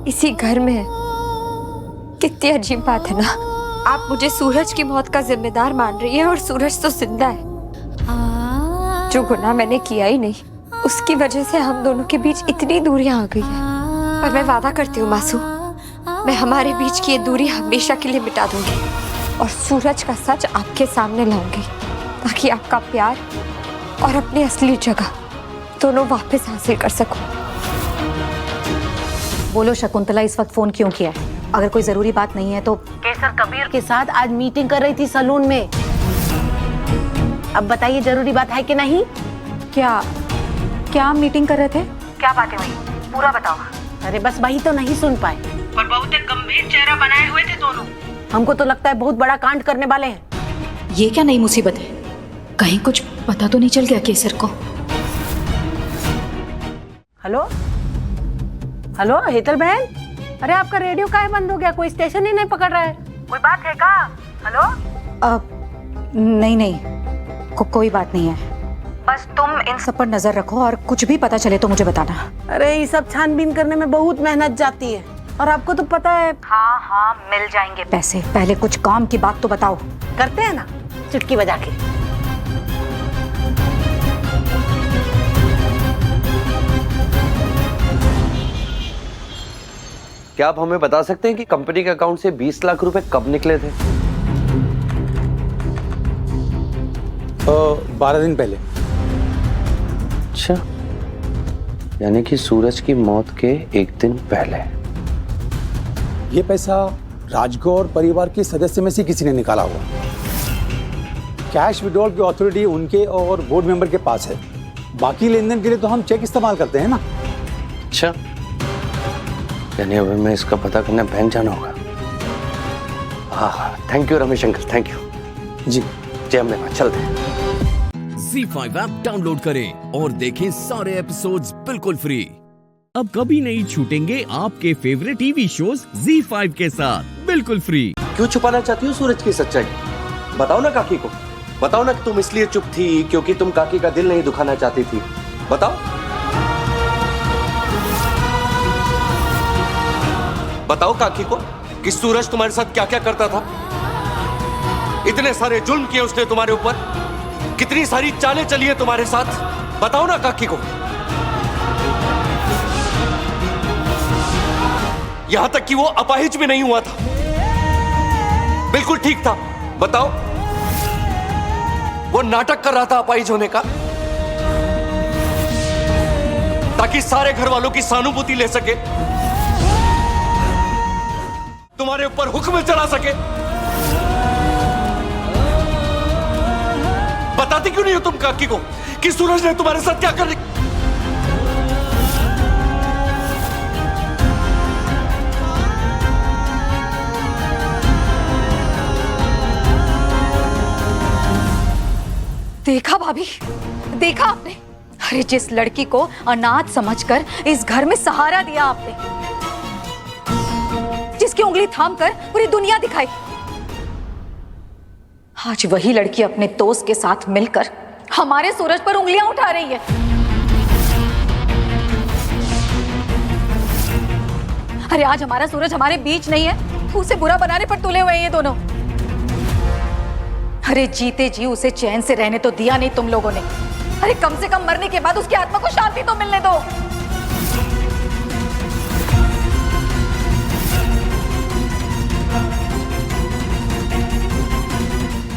इसी घर में है। कितनी अजीब बात है ना, आप मुझे सूरज की मौत का जिम्मेदार मान रही है और सूरज तो जिंदा है। जो गुनाह मैंने किया ही नहीं, उसकी वजह से हम दोनों के बीच इतनी दूरियां आ गई है। पर मैं वादा करती हूँ मासू, मैं हमारे बीच की ये दूरी हमेशा के लिए मिटा दूंगी और सूरज का सच आपके सामने लाऊंगी ताकि आपका प्यार और अपनी असली जगह दोनों वापस हासिल कर सकूं। बोलो शकुंतला, इस वक्त फोन क्यों किया है? अगर कोई जरूरी बात नहीं है तो। केसर कबीर के साथ आज मीटिंग कर रही थी सलून में। अब बताइए जरूरी बात है कि नहीं? क्या मीटिंग कर रहे थे? क्या बातें हुई पूरा बताओ। अरे बस वही तो नहीं सुन पाए, पर बहुत एक गंभीर चेहरा बनाए हुए थे दोनों। हमको तो लगता है बहुत बड़ा कांड करने वाले हैं। ये क्या नई मुसीबत है? कहीं कुछ पता तो नहीं चल गया केसर को? हेलो हेलो हेतल बहन, अरे आपका रेडियो काहे बंद हो गया? कोई स्टेशन ही नहीं पकड़ रहा है। कोई बात है का? हेलो? नहीं, कोई बात नहीं है। बस तुम इन सब पर नजर रखो और कुछ भी पता चले तो मुझे बताना। अरे ये सब छानबीन करने में बहुत मेहनत जाती है और आपको तो पता है। हाँ मिल जाएंगे पैसे, पहले कुछ काम की बात तो बताओ। करते हैं ना चुटकी बजा के। क्या आप हमें बता सकते हैं कि कंपनी के अकाउंट से 20 लाख रुपए कब निकले थे? 12 दिन पहले। अच्छा, यानी कि सूरज की मौत के एक दिन पहले। ये पैसा राजगौर परिवार के सदस्य में से किसी ने निकाला हुआ। कैश विड्रॉल की अथॉरिटी उनके और बोर्ड मेंबर के पास है। बाकी लेन देन के लिए तो हम चेक इस्तेमाल करते हैं ना। अच्छा, यानी अब हमें इसका पता करने बैंक जाना होगा। हाँ, thank you Ramesh uncle, thank you. जी जय अम्बे मां, चलते हैं। ZEE5 ऐप डाउनलोड करें और देखें सारे एपिसोड्स बिल्कुल फ्री। अब कभी नहीं छूटेंगे आपके फेवरेट टीवी शोज ZEE5 के साथ बिल्कुल फ्री। क्यों छुपाना चाहती हो सूरज की सच्चाई? बताओ ना काकी को, बताओ ना कि तुम इसलिए चुप थी क्योंकि तुम काकी का दिल नहीं दुखाना चाहती थी। बताओ, बताओ काकी को कि सूरज तुम्हारे साथ क्या क्या करता था। इतने सारे जुल्म किए उसने तुम्हारे ऊपर, कितनी सारी चालें चली है तुम्हारे साथ। बताओ ना काकी को। यहां तक कि वो अपाहिज भी नहीं हुआ था, बिल्कुल ठीक था। बताओ, वो नाटक कर रहा था अपाहिज होने का ताकि सारे घर वालों की सहानुभूति ले सके। तुम्हारे ऊपर हुक्म चला सके? बताती क्यों नहीं हो तुम काकी को कि सूरज ने तुम्हारे साथ क्या कर? देखा भाभी, देखा आपने? अरे जिस लड़की को अनाथ समझकर इस घर में सहारा दिया आपने, जिसकी उंगली थामकर पूरी दुनिया दिखाई, आज वही लड़की अपने दोस्त के साथ मिलकर हमारे सूरज पर उंगलियां उठा रही है। अरे आज हमारा सूरज हमारे बीच नहीं है, उसे बुरा बनाने पर तुले हुए हैं ये दोनों। अरे जीते जी उसे चैन से रहने तो दिया नहीं तुम लोगों ने। अरे कम से कम मरने के बाद उसकी आत्मा को शांति तो मिलने दो।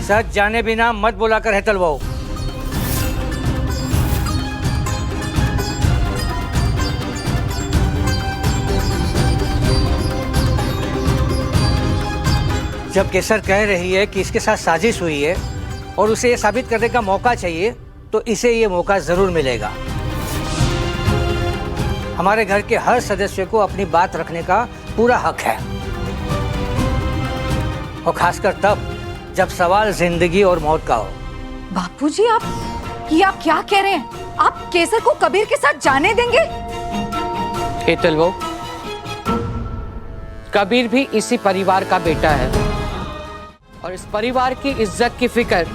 सच जाने बिना मत बुलाकर है तलवाओ। जब केसर कह रही है कि इसके साथ साजिश हुई है और उसे ये साबित करने का मौका चाहिए, तो इसे ये मौका जरूर मिलेगा। हमारे घर के हर सदस्य को अपनी बात रखने का पूरा हक है, और खासकर तब जब सवाल जिंदगी और मौत का हो। बापूजी, आप क्या कह रहे हैं? आप केसर को कबीर के साथ जाने देंगे? तलवाओ, कबीर भी इसी परिवार का बेटा है और इस परिवार की इज्जत की फिक्र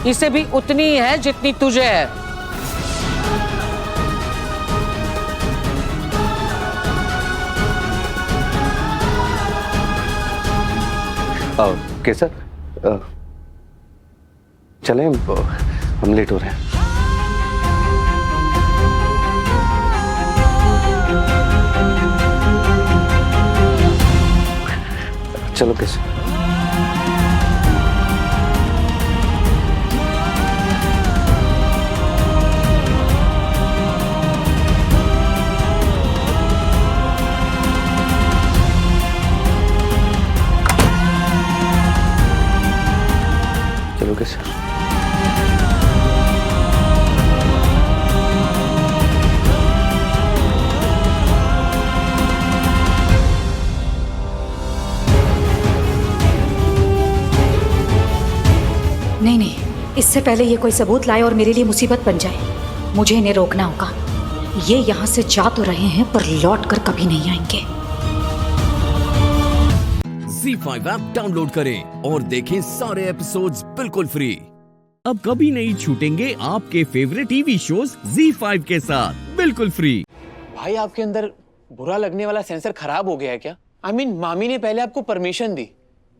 इसे भी उतनी ही है जितनी तुझे है। केसर, चलें, हम लेट हो रहे हैं। चलो केसर। चलो केसर। नहीं, इससे पहले ये कोई सबूत लाए और मेरे लिए मुसीबत बन जाए, मुझे इन्हें रोकना होगा। ये यहाँ से जा तो रहे हैं पर लौट कर कभी नहीं आएंगे। ZEE5 ऐप डाउनलोड करें और देखें सारे एपिसोड्स बिल्कुल फ्री। अब कभी नहीं छूटेंगे आपके फेवरेट टीवी शोज ZEE5 के साथ बिल्कुल फ्री। भाई, आपके अंदर बुरा लगने वाला सेंसर खराब हो गया है क्या? I mean, मामी ने पहले आपको परमिशन दी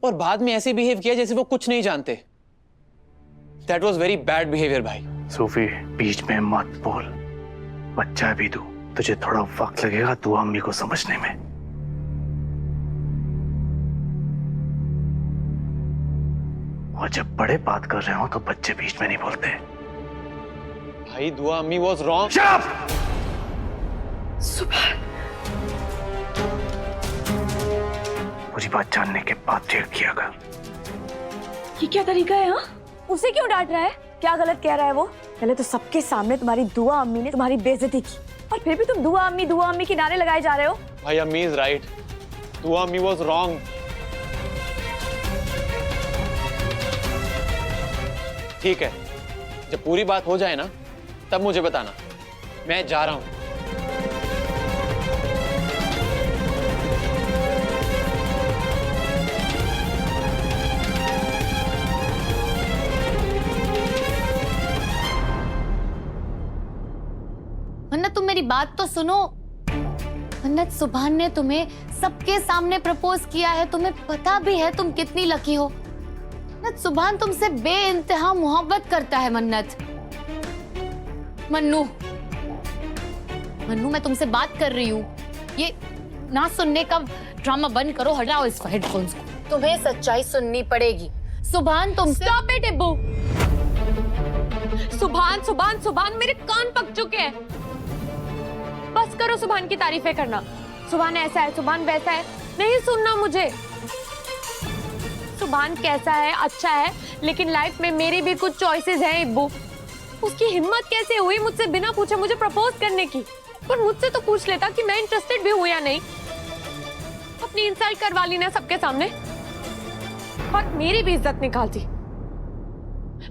और बाद में ऐसे बिहेव किया जैसे वो कुछ नहीं जानते। That was very bad behavior भाई। सूफी, बीच में मत बोल। बच्चा भी तू, तुझे थोड़ा वक्त लगेगा तू अम्मी को समझने में। और जब बड़े बात कर रहे हो तो बच्चे बीच में नहीं बोलते। भाई, दुआ अम्मी was wrong। सुबह पूरी बात जानने के बाद फिर किया कर। ये क्या तरीका है? हाँ, उसे क्यों डांट रहा है? क्या गलत कह रहा है वो? पहले तो सबके सामने तुम्हारी दुआ अम्मी ने तुम्हारी बेइज्जती की और फिर भी तुम दुआ अम्मी के नारे लगाए जा रहे हो। भाई, अम्मी इज राइट, दुआ अम्मी वाज रॉन्ग। ठीक है, जब पूरी बात हो जाए ना तब मुझे बताना, मैं जा रहा हूं। मन्नत, तुम मेरी बात तो सुनो। मन्नत, सुभान ने तुम्हें सबके सामने प्रपोज किया है, तुम्हें पता भी है तुम कितनी लकी हो। मन्नत, सुभान तुमसे बेइंतहा मोहब्बत करता है। मन्नत, मन्नू, मैं तुमसे बात कर रही हूँ। ये ना सुनने का ड्रामा बंद करो, हटाओ इस हेडफोन्स को। तुम्हें सच्चाई सुननी पड़ेगी। सुभान तुमसे। Stop it Ibbu. सुभान, मेरे कान पक चुके हैं। बस करो सुभान की तारीफें करना। सुभान ऐसा है, सुभान वैसा है, नहीं सुनना मुझे। सुभान कैसा है, अच्छा है, लेकिन लाइफ में मेरी भी कुछ चॉइसेस हैं इब्बू। उसकी हिम्मत कैसे हुई मुझसे बिना पूछे मुझे प्रपोज करने की? पर मुझसे तो पूछ लेता कि मैं इंटरेस्टेड भी हूं या नहीं। अपनी इंसल्ट करवा ली ना सबके सामने, और मेरी भी इज्जत निकालती।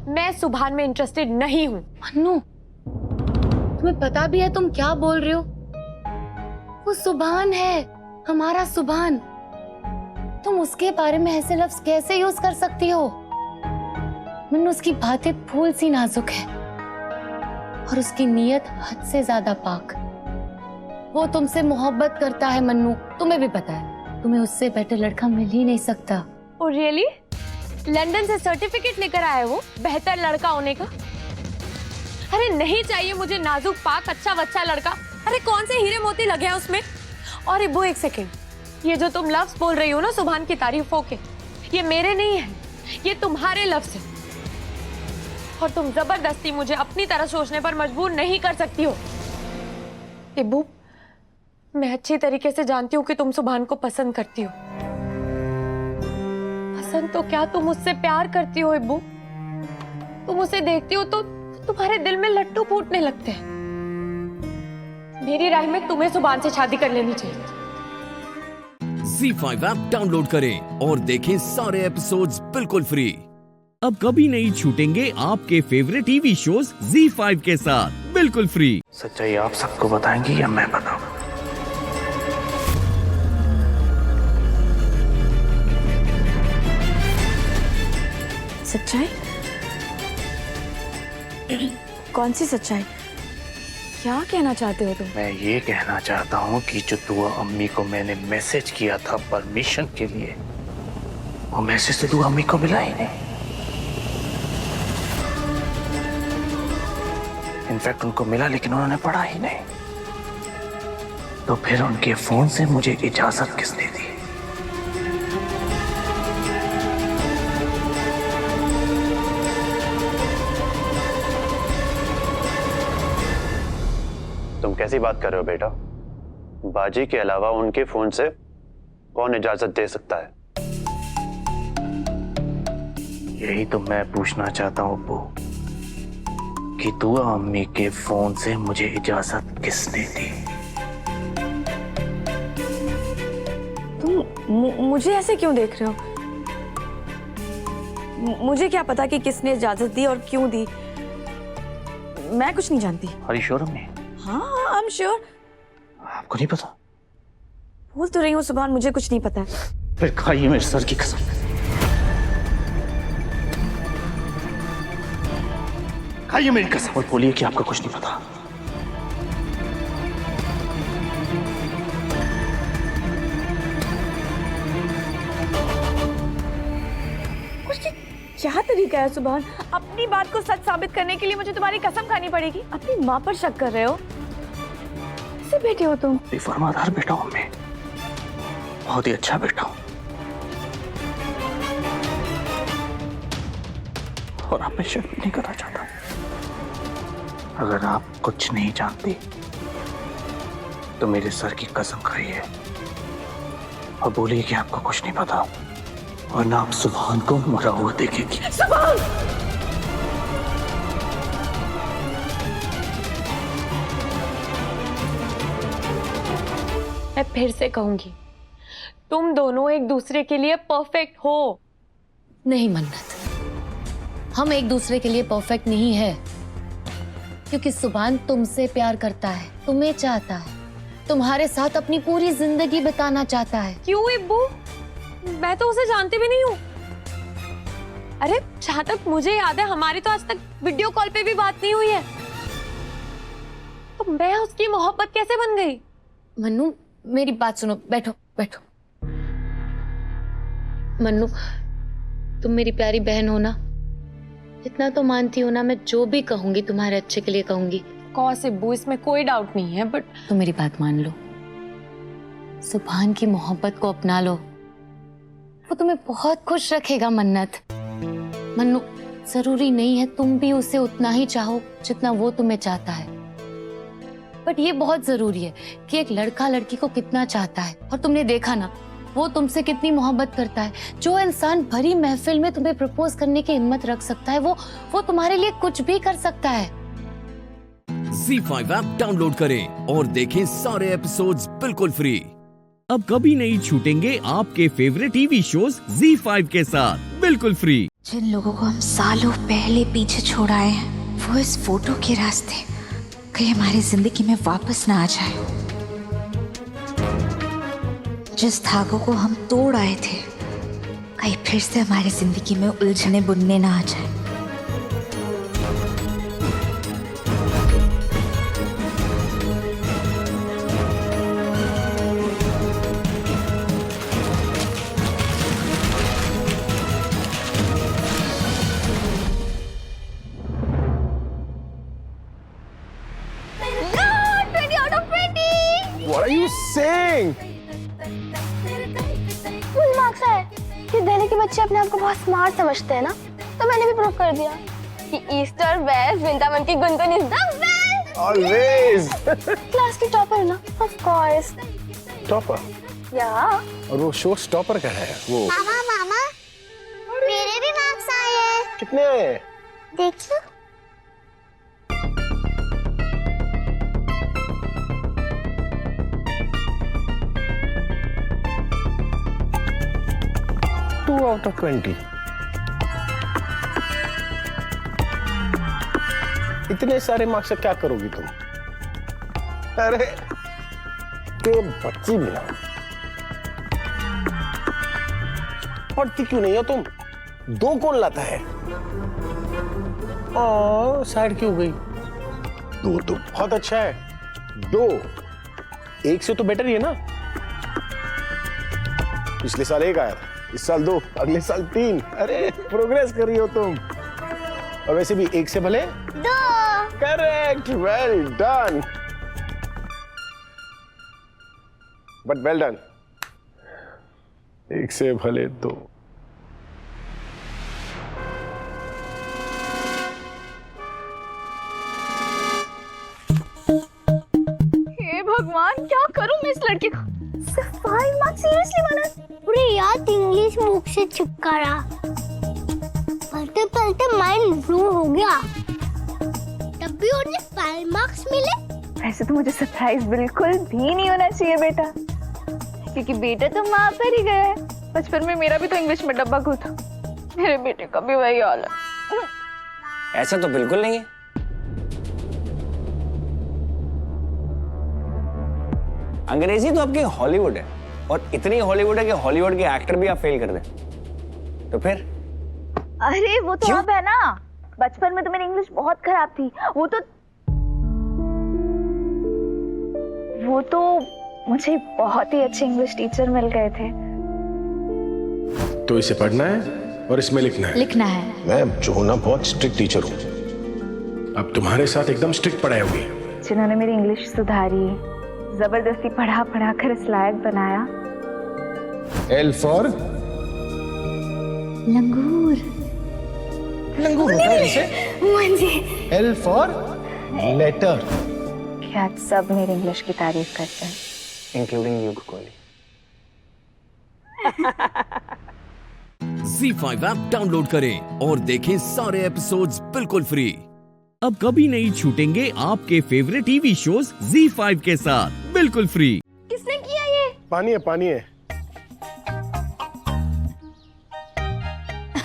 मैं सुभान में इंटरेस्टेड नहीं हूं। मन्नू, तुम्हें पता भी है तुम क्या बोल रहे हो? वो सुभान है, हमारा सुभान। तुम उसके बारे में ऐसे लफ्ज कैसे यूज कर सकती हो? मन्नू, उसकी बातें फूल सी नाजुक है और उसकी नीयत हद से ज्यादा पाक। वो तुमसे मोहब्बत करता है मन्नू, तुम्हें भी पता है। तुम्हें उससे बेटर लड़का मिल ही नहीं सकता। Oh really? लंदन से सर्टिफिकेट लेकर आया वो बेहतर लड़का होने का? अरे नहीं चाहिए मुझे नाजुक पाक अच्छा बच्चा लड़का। अरे कौन से हीरे मोती लगे हैं उसमें? और इब्बू एक सेकेंड, ये जो तुम लफ्ज बोल रही हो ना सुभान की तारीफों के, ये मेरे नहीं है, ये तुम्हारे लफ्ज हैं। और तुम जबरदस्ती मुझे अपनी तरह सोचने पर मजबूर नहीं कर सकती हो। इब्बू, मैं अच्छी तरीके से जानती हूँ कि तुम सुभान को पसंद करती हो। पसंद तो क्या, तुम उससे प्यार करती हो इब्बू। तुम उसे देखती हो तो तुम्हारे दिल में लट्टू फूटने लगते हैं। मेरी राय में तुम्हें सुभान से शादी कर लेनी चाहिए। ZEE5 ऐप डाउनलोड करें और देखें सारे एपिसोड्स बिल्कुल फ्री। अब कभी नहीं छूटेंगे आपके फेवरेट टीवी शोज ZEE5 के साथ बिल्कुल फ्री। सच्चाई आप सबको बताएंगी या मैं बताऊं? सच्चाई? कौन सी सच्चाई? क्या कहना चाहते हो तुम? मैं ये कहना चाहता हूँ कि जो दुआ अम्मी को मैंने मैसेज किया था परमिशन के लिए, वो मैसेज तो दुआ अम्मी को मिला ही नहीं। इनफैक्ट उनको मिला लेकिन उन्होंने पढ़ा ही नहीं। तो फिर उनके फोन से मुझे इजाजत किसने दी? तुम कैसी बात कर रहे हो बेटा? बाजी के अलावा उनके फोन से कौन इजाजत दे सकता है? यही तो मैं पूछना चाहता हूँ अब्बू, कि दुआ अम्मी के फोन से मुझे इजाजत किसने दी? तुम मुझे ऐसे क्यों देख रहे हो? मुझे क्या पता कि किसने इजाजत दी और क्यों दी। मैं कुछ नहीं जानती। Are you sure अम्मी? हाँ, I'm sure। आपको नहीं पता? बोल तो रही हूँ सुभान, मुझे कुछ नहीं पता है। फिर खाइए मेरे सर की कसम। खाइए मेरी कसम और बोलिए कि आपको कुछ नहीं पता। क्या तरीका है सुभान? अपनी बात को सच साबित करने के लिए मुझे तुम्हारी कसम खानी पड़ेगी। अपनी माँ पर शक कर रहे हो? कैसे बेटे हो तुम? फरमादार बेटा हूं मैं, बहुत ही अच्छा बेटा हूं। और आप मैं शक नहीं करना चाहता। अगर आप कुछ नहीं जानती तो मेरे सर की कसम खाइए और बोलिए कि आपको कुछ नहीं पता, और ना आप सुभान को मरा हुआ देखेंगी। सुभान! मैं फिर से कहूंगी, तुम दोनों एक दूसरे के लिए परफेक्ट हो। नहीं मन्नत, हम एक दूसरे के लिए परफेक्ट नहीं है, क्योंकि सुभान तुमसे प्यार करता है, तुम्हें चाहता है, तुम्हारे साथ अपनी पूरी जिंदगी बिताना चाहता है। क्यों इब्बू? मैं तो उसे जानती भी नहीं हूँ। अरे जहाँ तक मुझे याद है हमारी तो आज तक वीडियो कॉल पे भी बात नहीं हुई है। तो मैं उसकी मोहब्बत कैसे बन गई? मन्नू मेरी बात सुनो, बैठो बैठो। मन्नू, तुम मेरी प्यारी बहन हो ना, इतना तो मानती हो ना, मैं जो भी कहूंगी तुम्हारे अच्छे के लिए कहूंगी। कौन इब्बू, इसमें कोई डाउट नहीं है, बट तुम मेरी बात मान लो, सुभान की मोहब्बत को अपना लो, वो तुम्हें बहुत खुश रखेगा। मन्नत, मन्नू, जरूरी नहीं है तुम भी उसे उतना ही चाहो जितना वो तुम्हें चाहता है, बट ये बहुत जरूरी है कि एक लड़का लड़की को कितना चाहता है। और तुमने देखा ना वो तुमसे कितनी मोहब्बत करता है। जो इंसान भरी महफिल में तुम्हें प्रपोज करने की हिम्मत रख सकता है, वो तुम्हारे लिए कुछ भी कर सकता है। ZEE5 ऐप डाउनलोड करें और देखें सारे एपिसोड्स बिल्कुल फ्री। अब कभी नहीं छूटेंगे आपके फेवरेट टीवी शोज ZEE5 के साथ बिल्कुल फ्री। जिन लोगों को हम सालों पहले पीछे छोड़ आए हैं, वो इस फोटो के रास्ते कहीं हमारी जिंदगी में वापस ना आ जाए। जिस धागों को हम तोड़ आए थे, कहीं फिर से हमारी जिंदगी में उलझने बुनने ना आ जाए। What are you saying? Full marks आए। ये दिल्ली के बच्चे अपने आप को बहुत स्मार्ट समझते हैं ना, तो मैंने भी प्रूव कर दिया कि ईस्ट और वेस्ट वृंदावन की Gungun is the best. Always. Class की टॉपर है ना, ऑफ कोर्स। टॉपर? या। और वो शो स्टॉपर का है वो। मामा मामा, मेरे भी मार्क्स आए हैं। कितने आए? देखिए। out of 20. इतने सारे मार्क्स से क्या करोगी तुम? अरे तो बच्ची भी ना पढ़ती क्यों नहीं हो तुम? दो कौन लाता है? साइड क्यों गई? दो तो बहुत अच्छा है, दो एक से तो बेटर ही है ना। पिछले साल एक आया था, इस साल दो, अगले साल तीन। अरे प्रोग्रेस कर रही हो तुम। और वैसे भी एक से भले दो। Correct, well done. But well done. एक से भले दो। हे भगवान, क्या करूं मैं इस लड़के को? सिर्फ 5 मार्क्स सीरियसली बना? पूरी याद इंग्लिश बुक से चिपका रहा। पढ़ते पढ़ते माइंड ब्लो हो गया। तब भी उन्हें 5 मार्क्स मिले। वैसे तो मुझे सरप्राइज बिल्कुल भी नहीं होना चाहिए बेटा, क्योंकि बेटा तो माँ पर ही गया है। बचपन में मेरा भी तो इंग्लिश में डब्बा गो था, मेरे बेटे का भी वही हाल है। ऐसा तो बिल्कुल नहीं है। अंग्रेजी तो आपकी हॉलीवुड है, और इतनी हॉलीवुड है कि हॉलीवुड के एक्टर भी आप फेल कर दें। तो फिर अरे वो तो अब है ना, बचपन में तो मेरी इंग्लिश बहुत खराब थी। वो तो मुझे बहुत ही अच्छे इंग्लिश टीचर मिल गए थे। तो इसे पढ़ना है और इसमें लिखना है। लिखना है। मैं जो हूं ना बहुत स्ट्रिक्ट टीचर हूँ। अब तुम्हारे साथ एकदम स्ट्रिक्ट पढ़ाई होगी। जिन्होंने मेरी इंग्लिश सुधारी, जबरदस्ती पढ़ा पढ़ा कर इस लायक बनाया। L फॉर लंगूर। लंगूर होता है इसे? L for letter. क्या सब मेरी इंग्लिश की तारीफ करते हैं, including you Kohli. ZEE5 app download करें और देखें सारे एपिसोड्स बिल्कुल फ्री। अब कभी नहीं छूटेंगे आपके फेवरेट टीवी शोज ZEE5 के साथ बिल्कुल फ्री। किसने किया ये? पानी है, पानी है।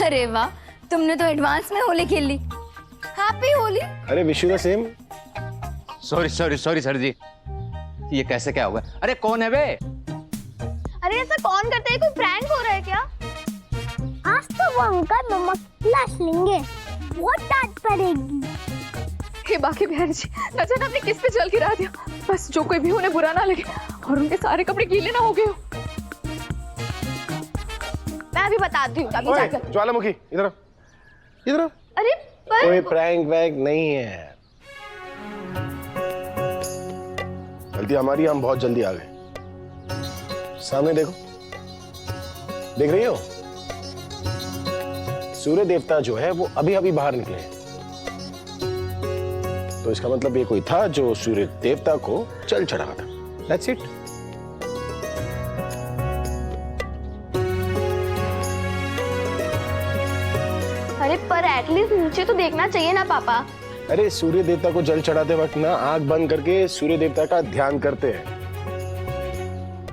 अरे वाह, तुमने तो एडवांस में होली खेल ली। हैप्पी होली। अरे wish you the same. Sorry sorry sorry sir ji, ये कैसे क्या होगा? अरे कौन है बे? अरे ऐसा कौन करता है? कोई प्रैंक हो रहा है क्या? आज तो वो उनका नमक लाश लेंगे, बहुत डांट पड़ेगी। हे बाकी बिहारी जी, न जाने आपने किस पे जल गिरा दिया। बस जो कोई भी उन्हें बुरा ना लगे और उनके सारे कपड़े गीले ना हो गए हो। मैं अभी बताती हूँ, अभी जाकर। ज्वालामुखी इधर इधर। अरे पर कोई प्रैंक वैंक नहीं है। गलती हमारी, हम बहुत जल्दी आ गए। सामने देखो, देख रही हो? सूर्य देवता जो है वो अभी अभी बाहर निकले हैं। तो इसका मतलब ये कोई था जो सूर्य देवता को जल चढ़ा था। That's it. पर एटलीस्ट नीचे तो देखना चाहिए ना पापा। अरे सूर्य देवता को जल चढ़ाते वक्त ना आंख बंद करके सूर्य देवता का ध्यान करते हैं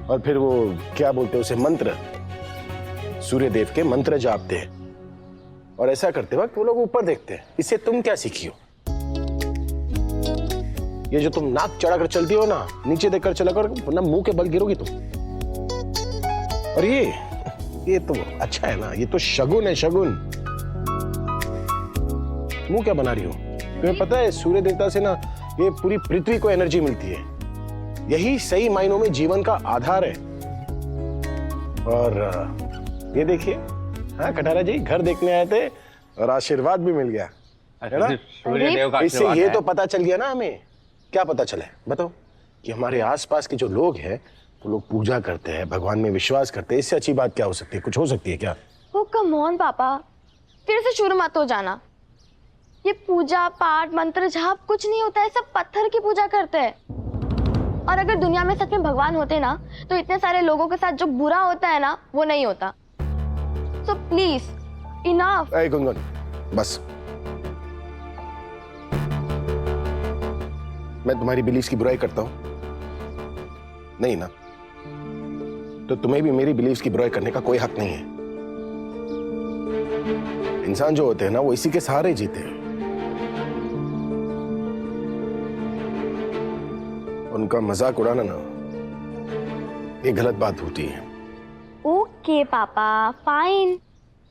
और फिर वो क्या बोलते हैं उसे, मंत्र, सूर्य देव के मंत्र जापते हैं और ऐसा करते वक्त वो लोग ऊपर देखते हैं। इससे तुम क्या सीखी हो? ये जो तुम नाक चढ़ाकर चलती हो ना, नीचे देखकर चला कर, वरना मुंह के बल गिरोगी तुम। और ये तो अच्छा है ना, ये तो शगुन है, शगुन। मुंह क्या बना रही हो? तुम्हें पता है सूर्य देवता से ना ये पूरी पृथ्वी को एनर्जी मिलती है। यही सही मायनों में जीवन का आधार है। और ये देखिए, हाँ कटारा जी घर देखने आए थे और आशीर्वाद भी मिल गया, है ना? सूर्यदेव का इससे ये तो पता चल गया ना हमें। क्या पता चला? बताओ। कि हमारे आसपास के जो लोग हैं वो लोग पूजा करते हैं, भगवान में विश्वास करते हैं। इससे अच्छी बात क्या हो सकती है? कुछ हो सकती है क्या? ओ कम ऑन पापा, फिर से शुरू मत हो जाना। ये पूजा पाठ मंत्र जाप कुछ नहीं होता है, सब पत्थर की पूजा करते हैं। और अगर दुनिया में सच में भगवान होते ना तो इतने सारे लोगों के साथ जो बुरा होता है ना वो नहीं होता। So please enough. ए गुनगुन बस। मैं तुम्हारी बिलीफ की बुराई करता हूं? नहीं ना? तो तुम्हें भी मेरी बिलीफ की बुराई करने का कोई हक नहीं है। इंसान जो होते हैं ना वो इसी के सहारे जीते हैं। उनका मजाक उड़ाना ना ये गलत बात होती है। ओके पापा फाइन,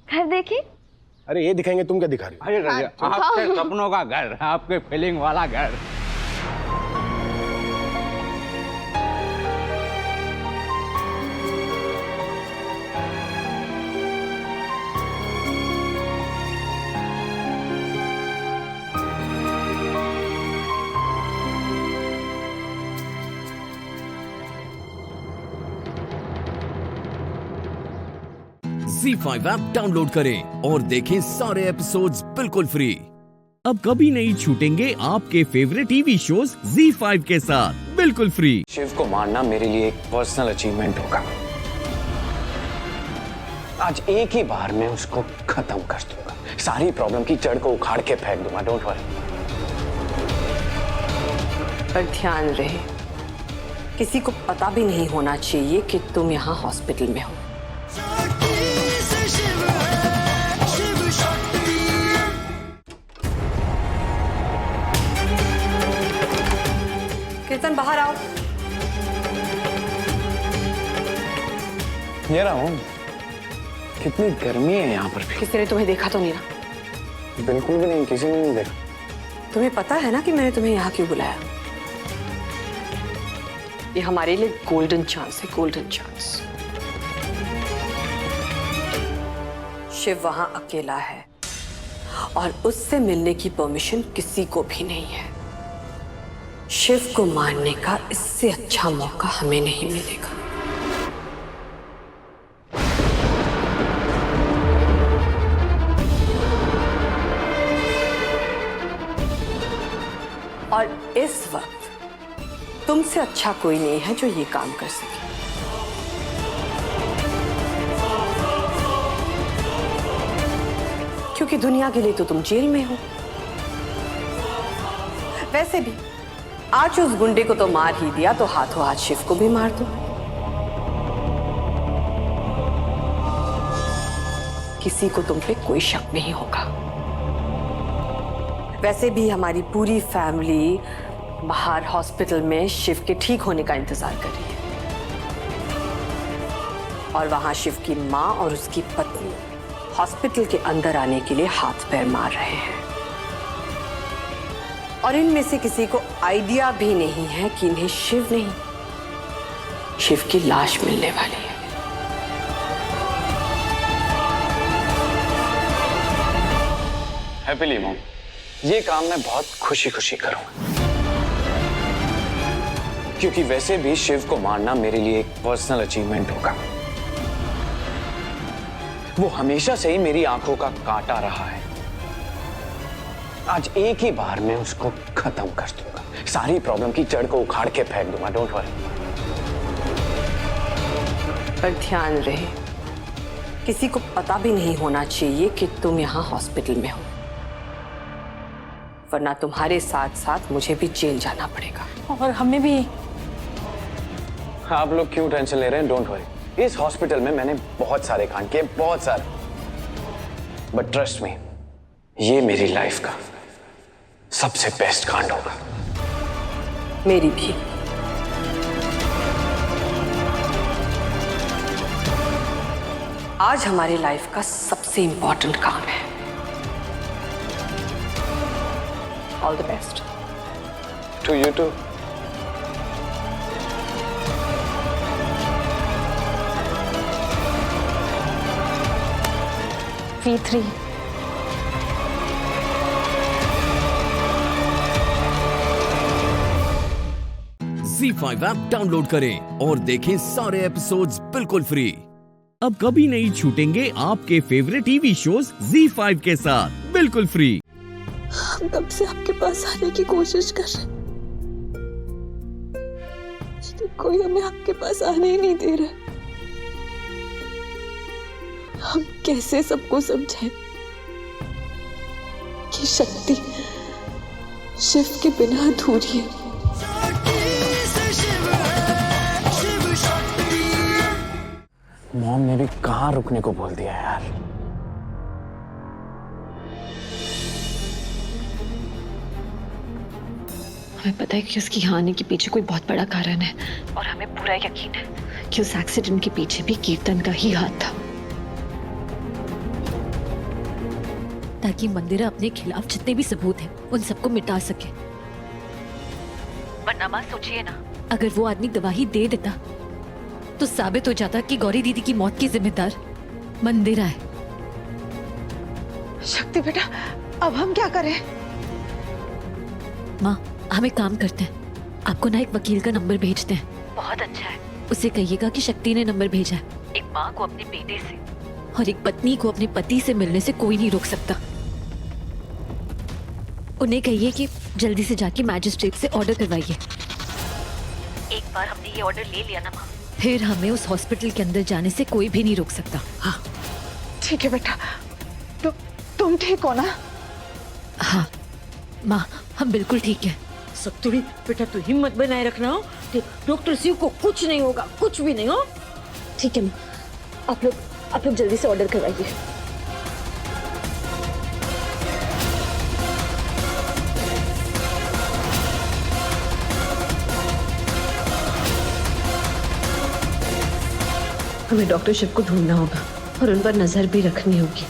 घर देखे? अरे ये दिखाएंगे, तुम क्या दिखा रही हो? अरे आपके सपनों का घर, आपके फीलिंग वाला घर। Z5 ऐप डाउनलोड करें और देखें सारे एपिसोड्स बिल्कुल फ्री। अब कभी नहीं छूटेंगे आपके फेवरेट टीवी शोज Z5 के साथ बिल्कुल फ्री। शिव को मारना मेरे लिए एक पर्सनल अचीवमेंट होगा। आज एक ही बार में उसको खत्म कर दूंगा, सारी प्रॉब्लम की जड़ को उखाड़ के फेंक दूंगा। Don't worry. पर ध्यान रहे, किसी को पता भी नहीं होना चाहिए कि तुम यहाँ हॉस्पिटल में हो। कीर्तन बाहर आओ। ये रहा हूँ। कितनी गर्मी है यहाँ पर भी। किसी ने तुम्हें देखा तो नहीं ना? बिल्कुल भी नहीं, किसी ने नहीं देखा। तुम्हें पता है ना कि मैंने तुम्हें यहाँ क्यों बुलाया? ये हमारे लिए गोल्डन चांस है, गोल्डन चांस। शिव वहां अकेला है और उससे मिलने की परमिशन किसी को भी नहीं है। शिव को मारने का इससे अच्छा मौका हमें नहीं मिलेगा। और इस वक्त तुमसे अच्छा कोई नहीं है जो ये काम कर सके। क्योंकि दुनिया के लिए तो तुम जेल में हो। वैसे भी आज उस गुंडे को तो मार ही दिया, तो हाथों हाथ शिव को भी मार दो। किसी को तुम पे कोई शक नहीं होगा। वैसे भी हमारी पूरी फैमिली बाहर हॉस्पिटल में शिव के ठीक होने का इंतजार कर रही है। और वहां शिव की माँ और उसकी पत्नी हॉस्पिटल के अंदर आने के लिए हाथ पैर मार रहे हैं। और इनमें से किसी को आइडिया भी नहीं है कि इन्हें शिव नहीं, शिव की लाश मिलने वाली है। हैप्पीली मॉम, ये काम मैं बहुत खुशी खुशी करूंगा। क्योंकि वैसे भी शिव को मारना मेरे लिए एक पर्सनल अचीवमेंट होगा। वो हमेशा से ही मेरी आंखों का कांटा रहा है। आज एक ही बार में उसको खत्म कर दूंगा, सारी प्रॉब्लम की जड़ को उखाड़ के फेंक दूंगा। Don't worry. पर ध्यान रहे, किसी को पता भी नहीं होना चाहिए कि तुम यहाँ हॉस्पिटल में हो, वरना तुम्हारे साथ साथ मुझे भी जेल जाना पड़ेगा। और हमें भी। आप लोग क्यों टेंशन ले रहे हैं? डोंट वरी, इस हॉस्पिटल में मैंने बहुत सारे कांड किए, बहुत सारे, बट ट्रस्ट मी, ये मेरी लाइफ का सबसे बेस्ट कांड होगा। मेरी भी। आज हमारी लाइफ का सबसे इंपॉर्टेंट काम है। All the best to you too. V3 Z5 app download करें और देखें सारे एपिसोड्स बिल्कुल फ्री। अब कभी नहीं छूटेंगे आपके फेवरेट टीवी शोज Z5 के साथ बिल्कुल फ्री। हम कब से आपके पास आने की कोशिश कर रहे हैं, लेकिन कोई हमें आपके पास आने ही नहीं दे रहा। हम कैसे सबको समझाएं कि शक्ति शिव के बिना अधूरी है। मॉम ने भी कहाँ रुकने को बोल दिया यार। हमें पता है कि उसकी यहाँ आने के पीछे कोई बहुत बड़ा कारण है और हमें पूरा यकीन है कि उस एक्सीडेंट के पीछे भी कीर्तन का ही हाथ था, ताकि मंदिरा अपने खिलाफ जितने भी सबूत हैं उन सबको मिटा सके। वरना मां सोचिए ना, अगर वो आदमी गवाही दे देता तो साबित हो जाता कि गौरी दीदी की मौत की जिम्मेदार मंदिरा है। शक्ति बेटा, अब हम क्या करें? माँ, हम एक काम करते हैं, आपको ना एक वकील का नंबर भेजते हैं, बहुत अच्छा है। उसे कहिएगा कि शक्ति ने नंबर भेजा है। एक माँ को अपने बेटे से और एक पत्नी को अपने पति से मिलने से कोई नहीं रोक सकता। उन्हें कहिए कि जल्दी से जाके मैजिस्ट्रेट से ऑर्डर करवाइए। एक बार हमने ये ऑर्डर ले लिया ना माँ, फिर हमें उस हॉस्पिटल के अंदर जाने से कोई भी नहीं रोक सकता। हाँ ठीक है बेटा, तुम ठीक हो ना? हाँ माँ, हम बिल्कुल ठीक है। सत्तुरी बेटा, तू हिम्मत बनाए रखना हो। डॉक्टर शिव को कुछ नहीं होगा, कुछ भी नहीं हो। ठीक है माँ, आप लोग जल्दी से ऑर्डर करवाइए। हमें डॉक्टर शिव को ढूंढना होगा और उन पर नजर भी रखनी होगी।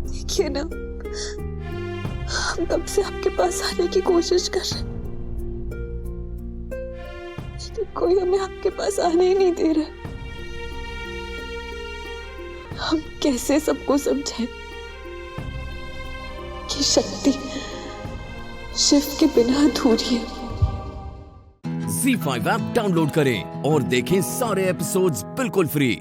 देखिए ना, हम कब से आपके पास आने की कोशिश कर रहे हैं, लेकिन कोई हमें आपके पास आने ही नहीं दे रहा। हम कैसे सबको समझाएं कि शक्ति शिव के बिना अधूरी है। Z5 ऐप डाउनलोड करें और देखें सारे एपिसोड्स बिल्कुल फ्री।